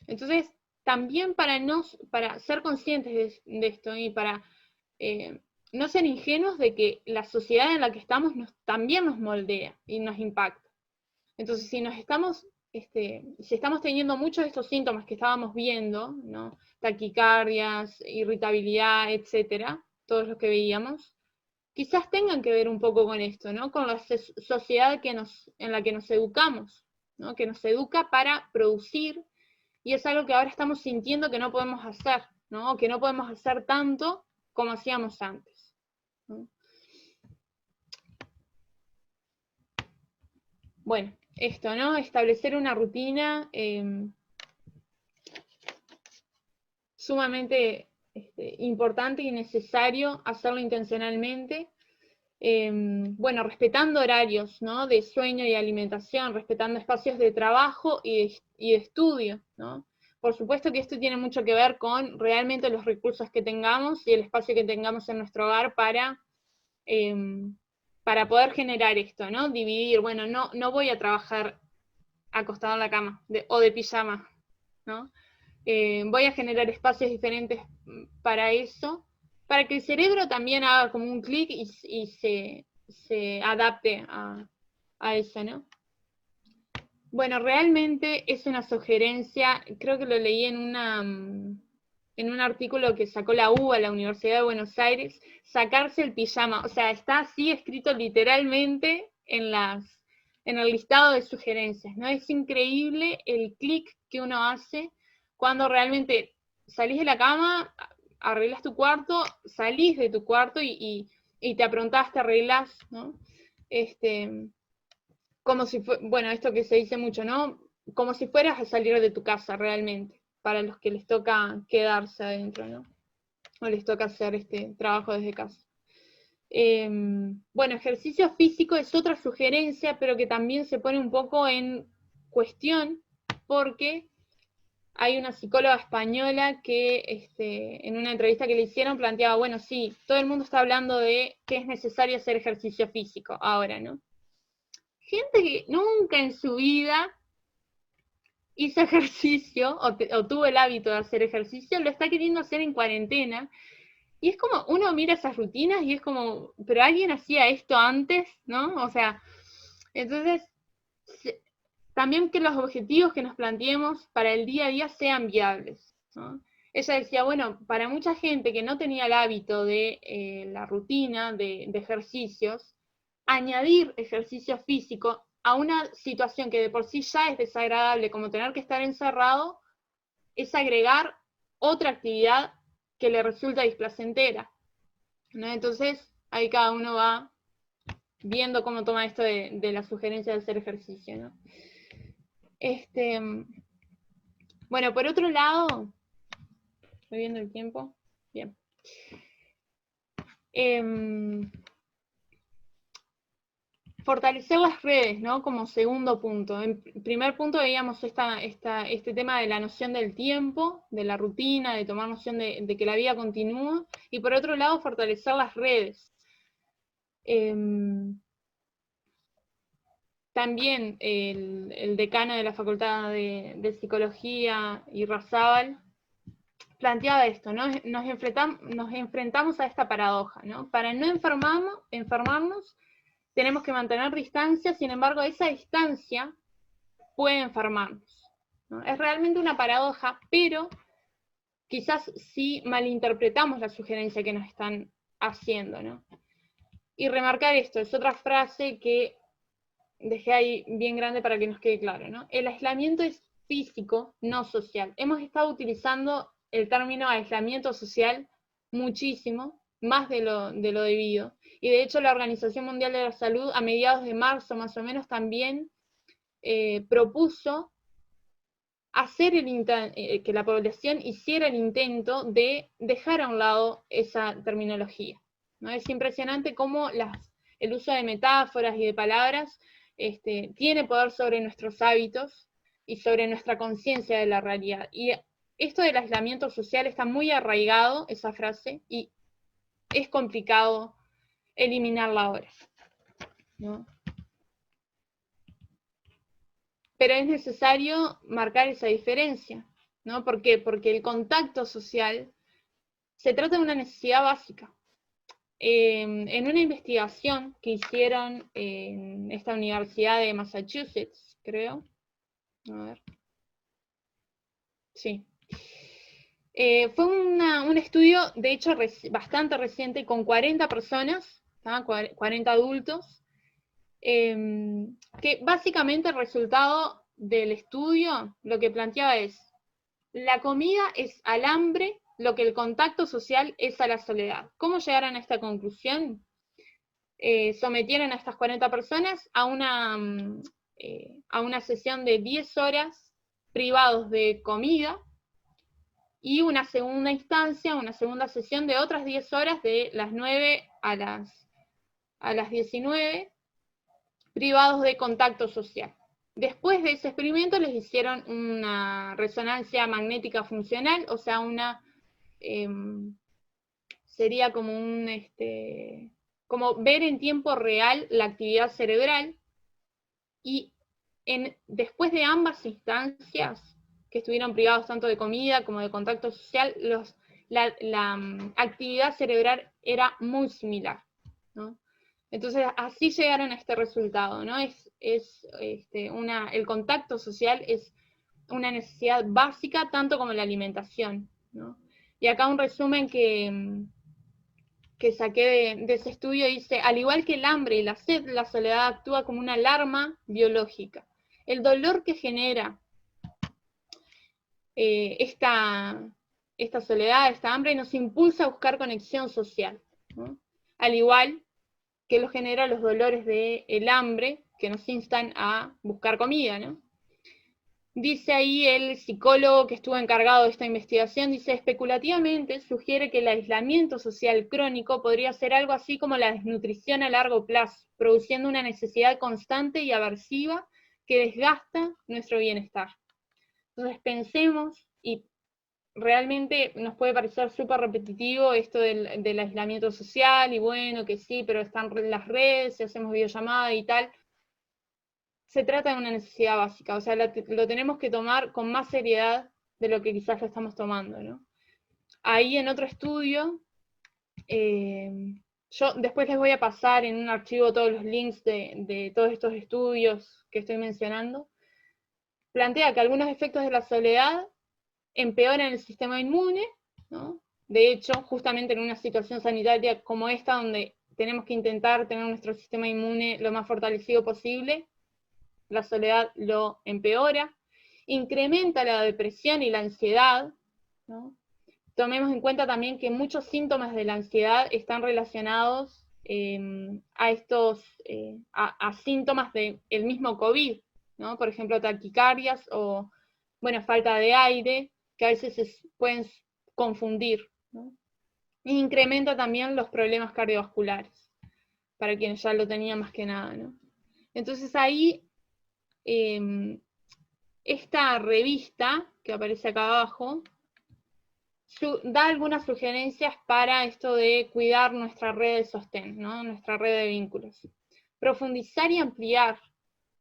Entonces, también para ser conscientes de esto y para no ser ingenuos de que la sociedad en la que estamos también nos moldea y nos impacta. Entonces, si estamos teniendo muchos de estos síntomas que estábamos viendo, ¿no? Taquicardias, irritabilidad, etcétera, todos los que veíamos, quizás tengan que ver un poco con esto, ¿no? Con la sociedad en la que nos educamos, ¿no? Que nos educa para producir, y es algo que ahora estamos sintiendo que no podemos hacer, ¿no? Que no podemos hacer tanto como hacíamos antes, ¿no? Bueno, esto, ¿no? Establecer una rutina sumamente importante y necesario hacerlo intencionalmente. Bueno, respetando horarios, ¿no? De sueño y alimentación, respetando espacios de trabajo y de estudio, ¿no? por supuesto que esto tiene mucho que ver con realmente los recursos que tengamos y el espacio que tengamos en nuestro hogar para poder generar esto, ¿no? Dividir, bueno, no voy a trabajar acostado en la cama o de pijama, ¿no? Voy a generar espacios diferentes para eso, para que el cerebro también haga como un clic y se adapte a eso, ¿no? Bueno, realmente es una sugerencia, creo que lo leí en un artículo que sacó la UBA, la Universidad de Buenos Aires, sacarse el pijama, o sea, está así escrito literalmente en el listado de sugerencias, ¿no? Es increíble el clic que uno hace cuando realmente salís de la cama, arreglas tu cuarto, salís de tu cuarto y te aprontás, te arreglás, ¿no? Como si bueno, esto que se dice mucho, ¿no? Como si fueras a salir de tu casa realmente, para los que les toca quedarse adentro, ¿no? O les toca hacer este trabajo desde casa. Bueno, ejercicio físico es otra sugerencia, pero que también se pone un poco en cuestión, porque hay una psicóloga española que en una entrevista que le hicieron planteaba, bueno, sí, todo el mundo está hablando de que es necesario hacer ejercicio físico ahora, ¿no? Gente que nunca en su vida hizo ejercicio o tuvo el hábito de hacer ejercicio, lo está queriendo hacer en cuarentena. Y es como, uno mira esas rutinas y es como, pero alguien hacía esto antes, ¿no? O sea, entonces, también que los objetivos que nos planteemos para el día a día sean viables, ¿no? Ella decía, bueno, para mucha gente que no tenía el hábito de la rutina de ejercicios, añadir ejercicio físico a una situación que de por sí ya es desagradable, como tener que estar encerrado, es agregar otra actividad que le resulta displacentera, ¿no? Entonces, ahí cada uno va viendo cómo toma esto de la sugerencia de hacer ejercicio, ¿no? Bueno, por otro lado, estoy viendo el tiempo, bien. Fortalecer las redes, ¿no? Como segundo punto. En primer punto veíamos este tema de la noción del tiempo, de la rutina, de tomar noción de que la vida continúa, y por otro lado, fortalecer las redes. También el decano de la Facultad de Psicología, Irrazábal, planteaba esto, ¿no? Nos enfrentamos a esta paradoja, ¿no? Para no enfermarnos, tenemos que mantener distancia, sin embargo, esa distancia puede enfermarnos, ¿no? Es realmente una paradoja, pero quizás sí malinterpretamos la sugerencia que nos están haciendo, ¿no? Y remarcar esto, es otra frase que dejé ahí bien grande para que nos quede claro, ¿no? El aislamiento es físico, no social. Hemos estado utilizando el término aislamiento social muchísimo, más de lo debido. Y de hecho la Organización Mundial de la Salud a mediados de marzo más o menos también propuso hacer que la población hiciera el intento de dejar a un lado esa terminología, ¿no? Es impresionante cómo el uso de metáforas y de palabras tiene poder sobre nuestros hábitos y sobre nuestra conciencia de la realidad. Y esto del aislamiento social está muy arraigado, esa frase, y es complicado eliminarla ahora, ¿no? Pero es necesario marcar esa diferencia, ¿no? ¿Por qué? Porque el contacto social se trata de una necesidad básica. En una investigación que hicieron en esta universidad de Massachusetts, creo, a ver, sí, fue un estudio, de hecho, bastante reciente, con 40 personas, ¿tá? 40 adultos, que básicamente el resultado del estudio lo que planteaba es: la comida es al hambre lo que el contacto social es a la soledad. ¿Cómo llegaron a esta conclusión? Sometieron a estas 40 personas a una sesión de 10 horas privados de comida y una segunda instancia, una segunda sesión de otras 10 horas de las 9 a las 19 privados de contacto social. Después de ese experimento les hicieron una resonancia magnética funcional, o sea, sería como como ver en tiempo real la actividad cerebral, y después de ambas instancias, que estuvieron privados tanto de comida como de contacto social, la actividad cerebral era muy similar, ¿no? Entonces, así llegaron a este resultado, ¿no? El contacto social es una necesidad básica, tanto como la alimentación, ¿no? Y acá un resumen que saqué de ese estudio dice: al igual que el hambre y la sed, la soledad actúa como una alarma biológica. El dolor que genera esta soledad, esta hambre, nos impulsa a buscar conexión social, ¿no? Al igual que lo genera los dolores del hambre, que nos instan a buscar comida, ¿no? Dice ahí el psicólogo que estuvo encargado de esta investigación, dice: especulativamente sugiere que el aislamiento social crónico podría ser algo así como la desnutrición a largo plazo, produciendo una necesidad constante y aversiva que desgasta nuestro bienestar. Entonces pensemos, y realmente nos puede parecer súper repetitivo esto del aislamiento social, y bueno, que sí, pero están las redes, si hacemos videollamada y tal. Se trata de una necesidad básica, o sea, lo tenemos que tomar con más seriedad de lo que quizás lo estamos tomando, ¿no? Ahí en otro estudio, yo después les voy a pasar en un archivo todos los links de todos estos estudios que estoy mencionando, plantea que algunos efectos de la soledad empeoran el sistema inmune, ¿no? De hecho, justamente en una situación sanitaria como esta, donde tenemos que intentar tener nuestro sistema inmune lo más fortalecido posible, la soledad lo empeora, incrementa la depresión y la ansiedad, ¿no? Tomemos en cuenta también que muchos síntomas de la ansiedad están relacionados a síntomas del mismo COVID, ¿no? Por ejemplo, taquicardias o, bueno, falta de aire, que a veces se pueden confundir, ¿no? Incrementa también los problemas cardiovasculares, para quienes ya lo tenían más que nada, ¿no? Entonces ahí esta revista que aparece acá abajo da algunas sugerencias para esto de cuidar nuestra red de sostén, ¿no? Nuestra red de vínculos. Profundizar y ampliar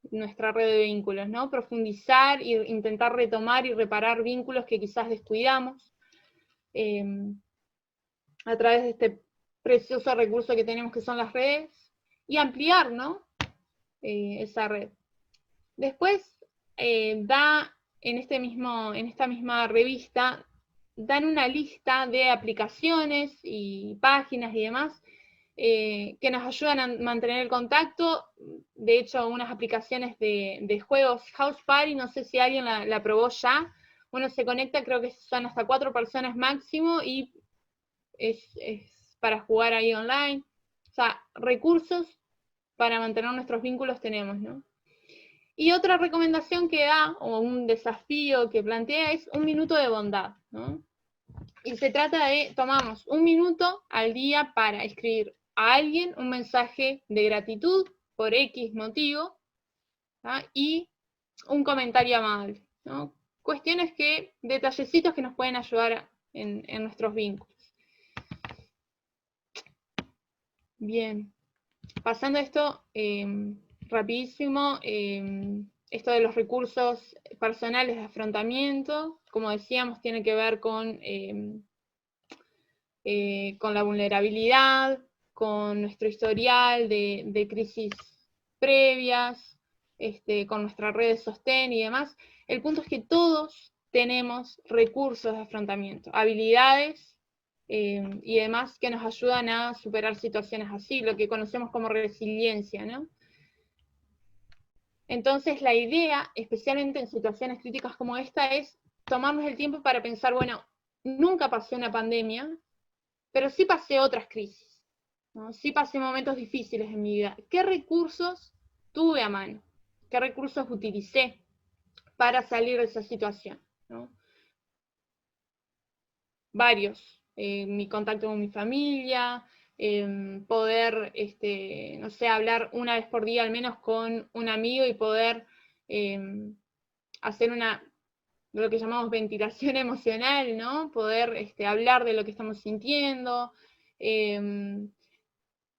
nuestra red de vínculos, ¿no? Profundizar e intentar retomar y reparar vínculos que quizás descuidamos a través de este precioso recurso que tenemos, que son las redes, y ampliar, ¿no? Esa red. Después da en esta misma revista, dan una lista de aplicaciones y páginas y demás que nos ayudan a mantener el contacto. De hecho, unas aplicaciones de juegos, House Party, no sé si alguien la probó ya. Uno se conecta, creo que son hasta 4 personas máximo, y es para jugar ahí online. O sea, recursos para mantener nuestros vínculos tenemos, ¿no? Y otra recomendación que da, o un desafío que plantea, es 1 minuto de bondad, ¿no? Y se trata de, tomamos 1 minuto al día para escribir a alguien un mensaje de gratitud por X motivo, ¿no? Y un comentario amable, ¿no? Cuestiones detallecitos que nos pueden ayudar en nuestros vínculos. Bien, pasando esto rapidísimo, esto de los recursos personales de afrontamiento, como decíamos, tiene que ver con la vulnerabilidad, con nuestro historial de crisis previas, con nuestra red de sostén y demás. El punto es que todos tenemos recursos de afrontamiento, habilidades y demás que nos ayudan a superar situaciones así, lo que conocemos como resiliencia, ¿no? Entonces la idea, especialmente en situaciones críticas como esta, es tomarnos el tiempo para pensar, bueno, nunca pasé una pandemia, pero sí pasé otras crisis, ¿no? Sí pasé momentos difíciles en mi vida. ¿Qué recursos tuve a mano? ¿Qué recursos utilicé para salir de esa situación, ¿no? Varios. Mi contacto con mi familia, poder, no sé, hablar una vez por día al menos con un amigo y poder hacer lo que llamamos ventilación emocional, ¿no? Poder hablar de lo que estamos sintiendo.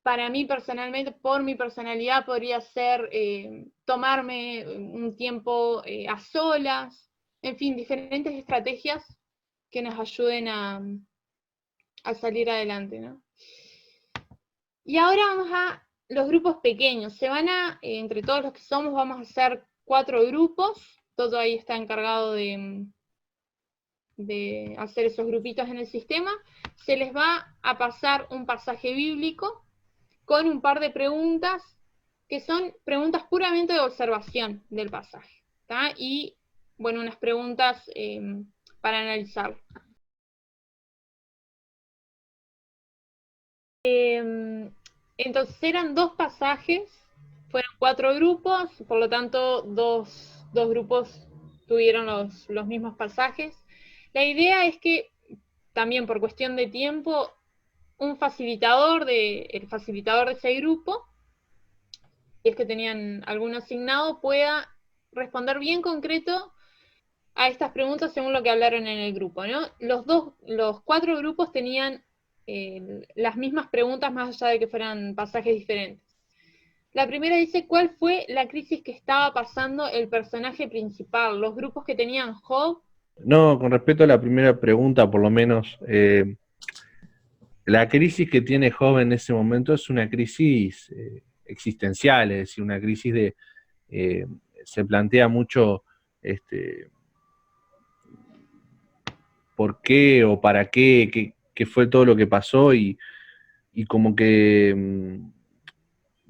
Para mí personalmente, por mi personalidad, podría ser tomarme un tiempo a solas, en fin, diferentes estrategias que nos ayuden a salir adelante, ¿no? Y ahora vamos a los grupos pequeños. Entre todos los que somos, vamos a hacer 4 grupos. Todo ahí está encargado de hacer esos grupitos en el sistema. Se les va a pasar un pasaje bíblico con un par de preguntas que son preguntas puramente de observación del pasaje, ¿tá? Y, bueno, unas preguntas para analizar. Entonces eran 2 pasajes, fueron 4 grupos, por lo tanto 2 grupos tuvieron los mismos pasajes. La idea es que, también por cuestión de tiempo, el facilitador de ese grupo, si es que tenían alguno asignado, pueda responder bien concreto a estas preguntas según lo que hablaron en el grupo, ¿no? Los 4 grupos tenían las mismas preguntas, más allá de que fueran pasajes diferentes. La primera dice: ¿cuál fue la crisis que estaba pasando el personaje principal? Los grupos que tenían Job. No, con respecto a la primera pregunta, por lo menos, la crisis que tiene Job en ese momento es una crisis existencial, es decir, una crisis de... se plantea mucho por qué o para qué fue todo lo que pasó y como que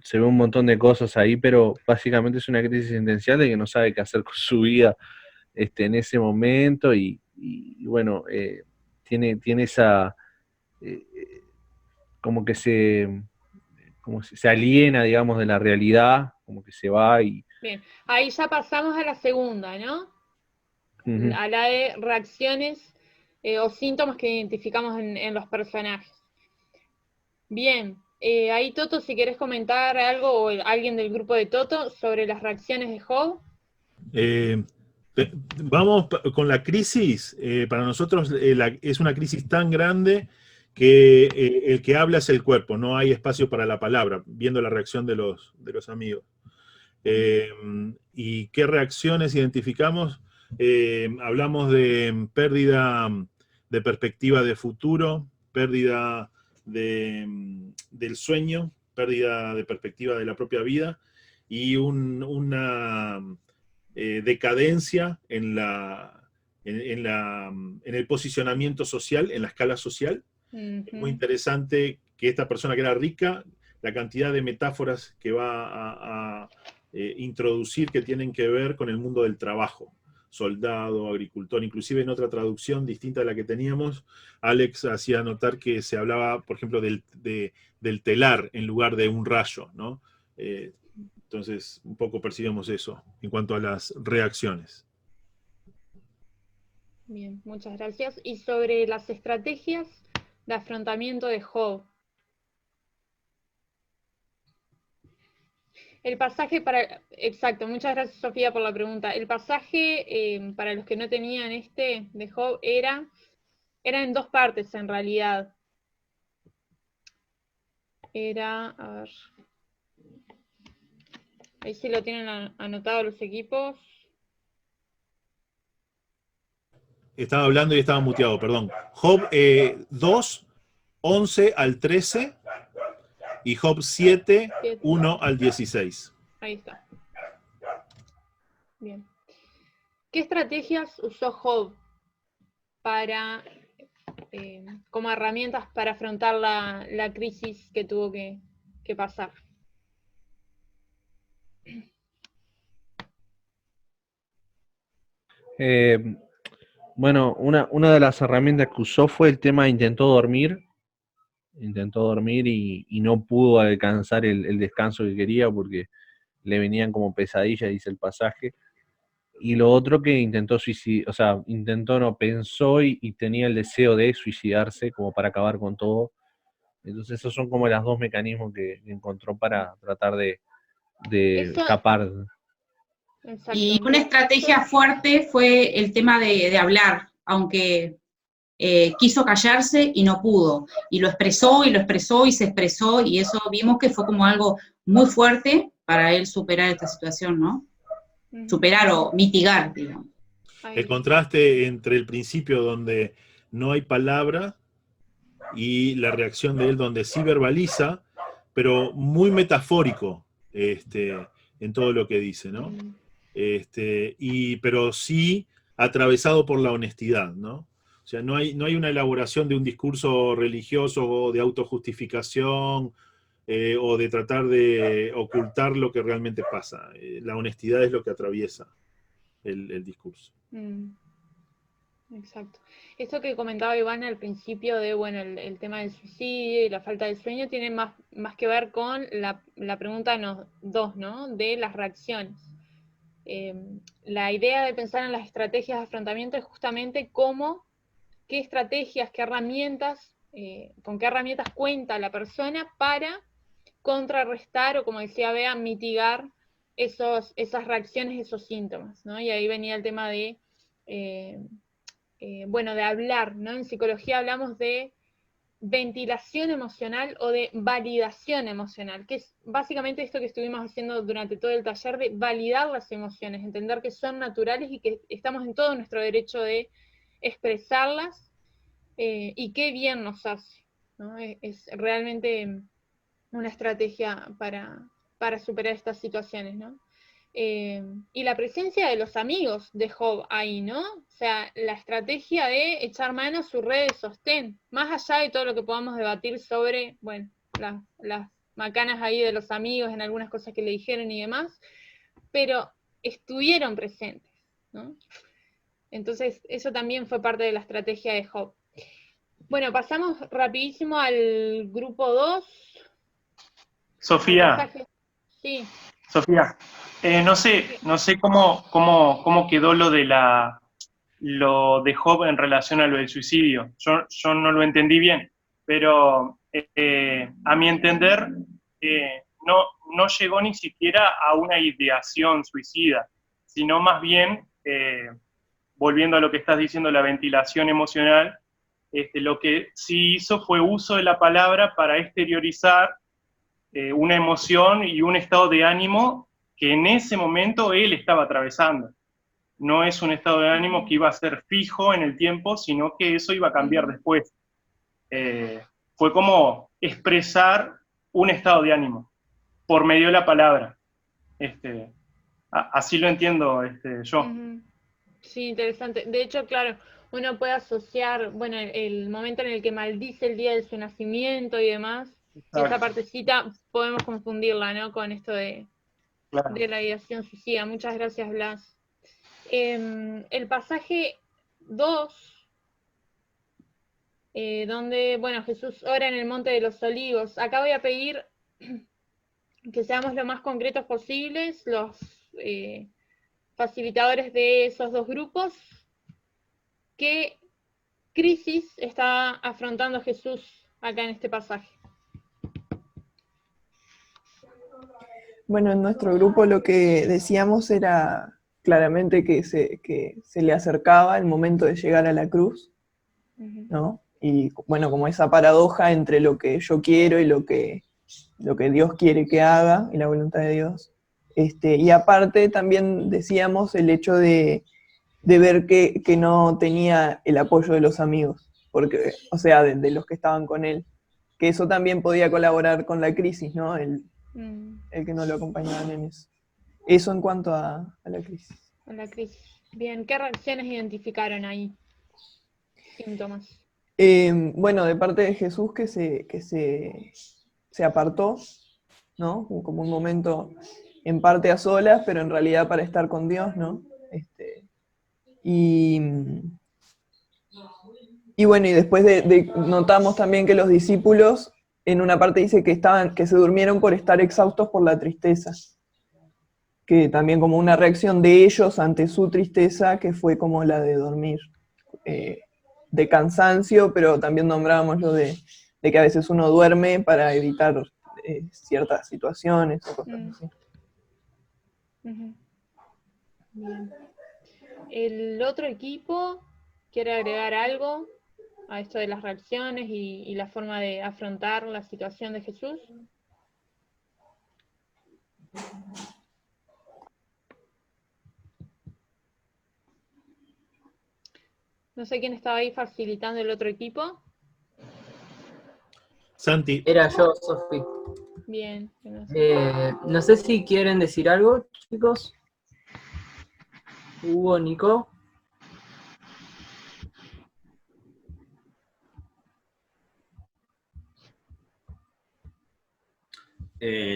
se ve un montón de cosas ahí, pero básicamente es una crisis existencial de que no sabe qué hacer con su vida en ese momento y bueno, tiene esa... como que se aliena, digamos, de la realidad, como que se va y... Bien, ahí ya pasamos a la segunda, ¿no? A la de reacciones o síntomas que identificamos en los personajes. Bien, ahí Toto, si querés comentar algo, o alguien del grupo de Toto, sobre las reacciones de Job. Vamos con la crisis. Para nosotros es una crisis tan grande que el que habla es el cuerpo, no hay espacio para la palabra, viendo la reacción de los amigos. ¿Y qué reacciones identificamos? Hablamos de pérdida de perspectiva de futuro, pérdida del sueño, pérdida de perspectiva de la propia vida y una decadencia en el posicionamiento social, en la escala social. Es muy interesante que esta persona que era rica, la cantidad de metáforas que va a introducir que tienen que ver con el mundo del trabajo. Soldado, agricultor, inclusive en otra traducción distinta a la que teníamos, Alex hacía notar que se hablaba, por ejemplo, del telar en lugar de un rayo, ¿no? Entonces, un poco percibimos eso en cuanto a las reacciones. Bien, muchas gracias. Y sobre las estrategias de afrontamiento de Job. El pasaje exacto, muchas gracias Sofía por la pregunta. El pasaje, para los que no tenían de Job, era en 2 partes en realidad. A ver, ahí sí lo tienen anotado los equipos. Estaba hablando y estaba muteado, perdón. Job 2, 11 al 13 y Job 7, 1 al 16. Ahí está. Bien. ¿Qué estrategias usó Job como herramientas para afrontar la crisis que tuvo que pasar? Bueno, una de las herramientas que usó fue el tema de intentó dormir y no pudo alcanzar el descanso que quería porque le venían como pesadillas, dice el pasaje. Y lo otro que intentó suicidar, o sea, pensó y tenía el deseo de suicidarse como para acabar con todo. Entonces esos son como los 2 mecanismos que encontró para tratar de escapar. Exacto. Y una estrategia fuerte fue el tema de hablar, aunque quiso callarse y no pudo. Y lo expresó, y lo expresó, y se expresó, y eso vimos que fue como algo muy fuerte para él superar esta situación, ¿no? Superar o mitigar, digamos. El contraste entre el principio donde no hay palabra y la reacción de él donde sí verbaliza, pero muy metafórico en todo lo que dice, ¿no? Pero sí atravesado por la honestidad, ¿no? O sea, no hay una elaboración de un discurso religioso o de autojustificación o de tratar de ocultar lo que realmente pasa. La honestidad es lo que atraviesa el discurso. Exacto. Esto que comentaba Iván al principio de, bueno, el tema del suicidio y la falta de sueño tiene más que ver con la pregunta 2, ¿no? De las reacciones. La idea de pensar en las estrategias de afrontamiento es justamente qué estrategias, qué herramientas, con qué herramientas cuenta la persona para contrarrestar o, como decía Bea, mitigar esas reacciones, esos síntomas, ¿no? Y ahí venía el tema de de hablar, ¿no? En psicología hablamos de ventilación emocional o de validación emocional, que es básicamente esto que estuvimos haciendo durante todo el taller, de validar las emociones, entender que son naturales y que estamos en todo nuestro derecho de expresarlas, y qué bien nos hace, ¿no? Es realmente una estrategia para superar estas situaciones, ¿no? Y la presencia de los amigos de Job ahí, ¿no? O sea, la estrategia de echar mano a su red de sostén, más allá de todo lo que podamos debatir sobre, bueno, las macanas ahí de los amigos en algunas cosas que le dijeron y demás, pero estuvieron presentes, ¿no? Entonces, eso también fue parte de la estrategia de Job. Bueno, pasamos rapidísimo al grupo 2. Sofía. Sí. Sofía, no sé cómo quedó lo de Job en relación a lo del suicidio. Yo no lo entendí bien, pero a mi entender no llegó ni siquiera a una ideación suicida, sino más bien, volviendo a lo que estás diciendo, la ventilación emocional, lo que sí hizo fue uso de la palabra para exteriorizar una emoción y un estado de ánimo que en ese momento él estaba atravesando. No es un estado de ánimo que iba a ser fijo en el tiempo, sino que eso iba a cambiar después. Fue como expresar un estado de ánimo por medio de la palabra. Así lo entiendo yo. Sí, interesante. De hecho, claro, uno puede asociar, bueno, el momento en el que maldice el día de su nacimiento y demás. Exacto. Esa partecita podemos confundirla, ¿no? Con esto de la ideación suicida. Muchas gracias, Blas. El pasaje 2, donde, bueno, Jesús ora en el Monte de los Olivos. Acá voy a pedir que seamos lo más concretos posibles, los facilitadores de esos dos grupos. ¿Qué crisis está afrontando Jesús acá en este pasaje? Bueno, en nuestro grupo lo que decíamos era claramente que se le acercaba el momento de llegar a la cruz, ¿no? Y bueno, como esa paradoja entre lo que yo quiero y lo que Dios quiere que haga, y la voluntad de Dios. Y aparte también decíamos el hecho de ver que no tenía el apoyo de los amigos, porque, o sea, de los que estaban con él, que eso también podía colaborar con la crisis, ¿no? El que no lo acompañaban en eso. Eso en cuanto a la crisis. A la crisis. Bien, ¿qué reacciones identificaron ahí? Síntomas. Bueno, de parte de Jesús que se apartó, ¿no? Como un momento en parte a solas, pero en realidad para estar con Dios, ¿no? Y bueno, y después notamos también que los discípulos, en una parte dice que se durmieron por estar exhaustos por la tristeza, que también como una reacción de ellos ante su tristeza, que fue como la de dormir, de cansancio, pero también nombrábamos lo de que a veces uno duerme para evitar ciertas situaciones o cosas así. Bien. ¿El otro equipo quiere agregar algo a esto de las reacciones y la forma de afrontar la situación de Jesús? No sé quién estaba ahí facilitando el otro equipo. Santi. Era yo, Sofi. Bien. No sé si quieren decir algo, chicos. Hugo, Nico.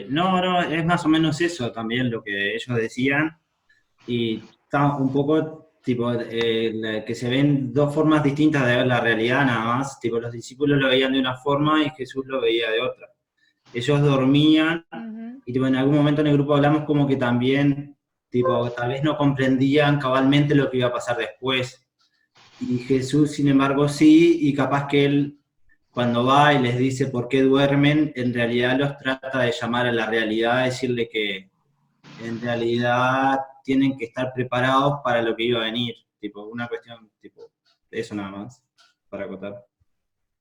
No, es más o menos eso también lo que ellos decían. Y está un poco, tipo, que se ven dos formas distintas de ver la realidad nada más. Tipo, los discípulos lo veían de una forma y Jesús lo veía de otra. Ellos dormían y tipo, en algún momento en el grupo hablamos como que también, tipo, tal vez no comprendían cabalmente lo que iba a pasar después. Y Jesús, sin embargo, sí, y capaz que él, cuando va y les dice por qué duermen, en realidad los trata de llamar a la realidad, decirle que en realidad tienen que estar preparados para lo que iba a venir. Tipo, una cuestión, tipo, de eso nada más, para acotar.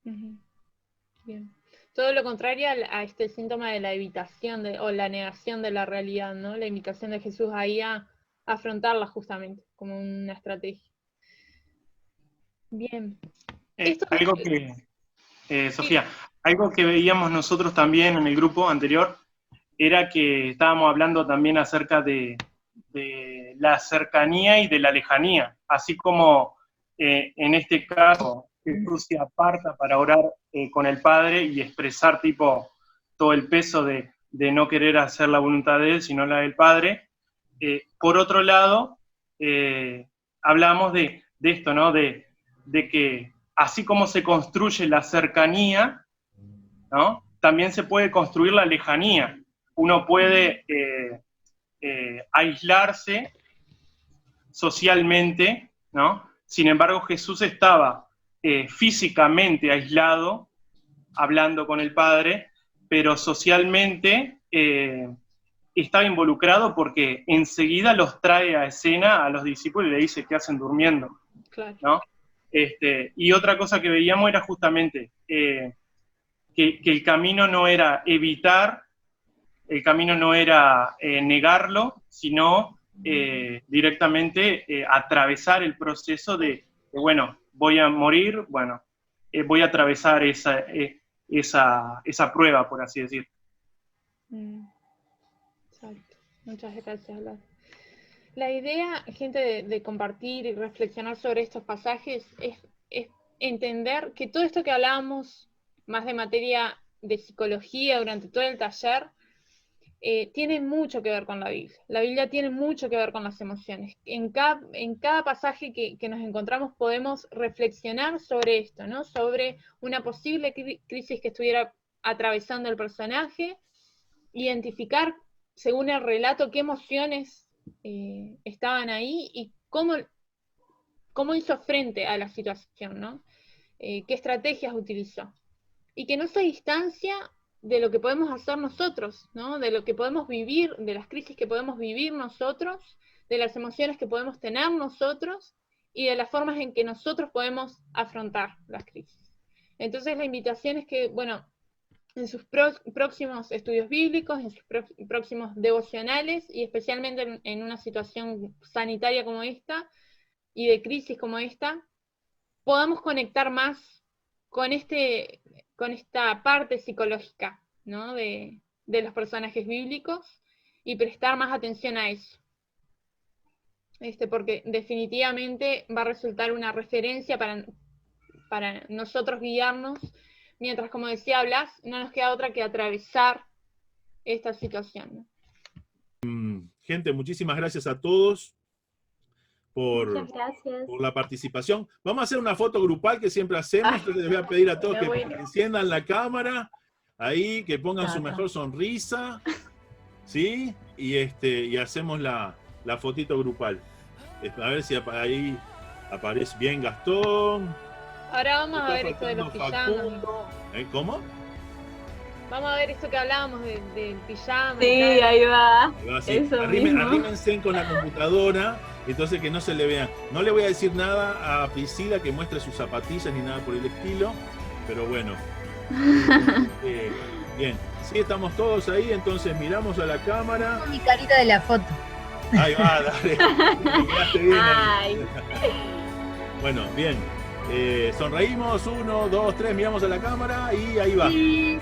Bien. Todo lo contrario a este síntoma de la evitación o la negación de la realidad, ¿no? La invitación de Jesús ahí a afrontarla justamente, como una estrategia. Bien. Algo que, Sofía, algo que veíamos nosotros también en el grupo anterior era que estábamos hablando también acerca de la cercanía y de la lejanía, así como en este caso Jesús se aparta para orar con el Padre y expresar tipo todo el peso de no querer hacer la voluntad de Él, sino la del Padre. Por otro lado, hablamos de esto, ¿no? De que así como se construye la cercanía, ¿no? También se puede construir la lejanía. Uno puede aislarse socialmente, ¿no? Sin embargo, Jesús estaba físicamente aislado, hablando con el Padre, pero socialmente estaba involucrado porque enseguida los trae a escena a los discípulos y le dice, ¿qué hacen durmiendo? Claro. ¿No? Y otra cosa que veíamos era justamente que el camino no era evitar, el camino no era negarlo, sino directamente atravesar el proceso de, bueno, voy a morir, bueno, voy a atravesar esa prueba, por así decir. Exacto. Muchas gracias, Lara. La idea, gente, de compartir y reflexionar sobre estos pasajes es entender que todo esto que hablábamos, más de materia de psicología durante todo el taller, tiene mucho que ver con la Biblia. La Biblia tiene mucho que ver con las emociones. En cada pasaje que nos encontramos podemos reflexionar sobre esto, ¿no? Sobre una posible crisis que estuviera atravesando el personaje, identificar, según el relato, qué emociones estaban ahí y cómo hizo frente a la situación, ¿no? Qué estrategias utilizó. Y que no se distancia de lo que podemos hacer nosotros, ¿no? De lo que podemos vivir, de las crisis que podemos vivir nosotros, de las emociones que podemos tener nosotros y de las formas en que nosotros podemos afrontar las crisis. Entonces la invitación es que, bueno, en sus próximos estudios bíblicos, en sus próximos devocionales y especialmente en una situación sanitaria como esta y de crisis como esta, podamos conectar más con esta parte psicológica, ¿no? de los personajes bíblicos y prestar más atención a eso. Porque definitivamente va a resultar una referencia para nosotros guiarnos, mientras, como decía Blas, no nos queda otra que atravesar esta situación. Gente, muchísimas gracias a todos por la participación. Vamos a hacer una foto grupal que siempre hacemos. Entonces les voy a pedir a todos que enciendan la cámara, ahí, que pongan su mejor sonrisa, ¿sí? Y hacemos la fotito grupal. A ver si ahí aparece bien Gastón. Ahora vamos a ver esto de los pijamas. ¿Cómo? Vamos a ver esto que hablábamos del pijama. Sí, y tal. ahí va. Ahí va, sí. Eso mismo. Arrímense con la computadora, entonces que no se le vean. No le voy a decir nada a Priscila que muestre sus zapatillas ni nada por el estilo, pero bueno. Bien, sí, estamos todos ahí, entonces miramos a la cámara. Mi carita de la foto. Ahí va, dale. Miraste bien ahí. Ay. Bueno, bien. Sonreímos, 1, 2, 3, miramos a la cámara y ahí va. Sí.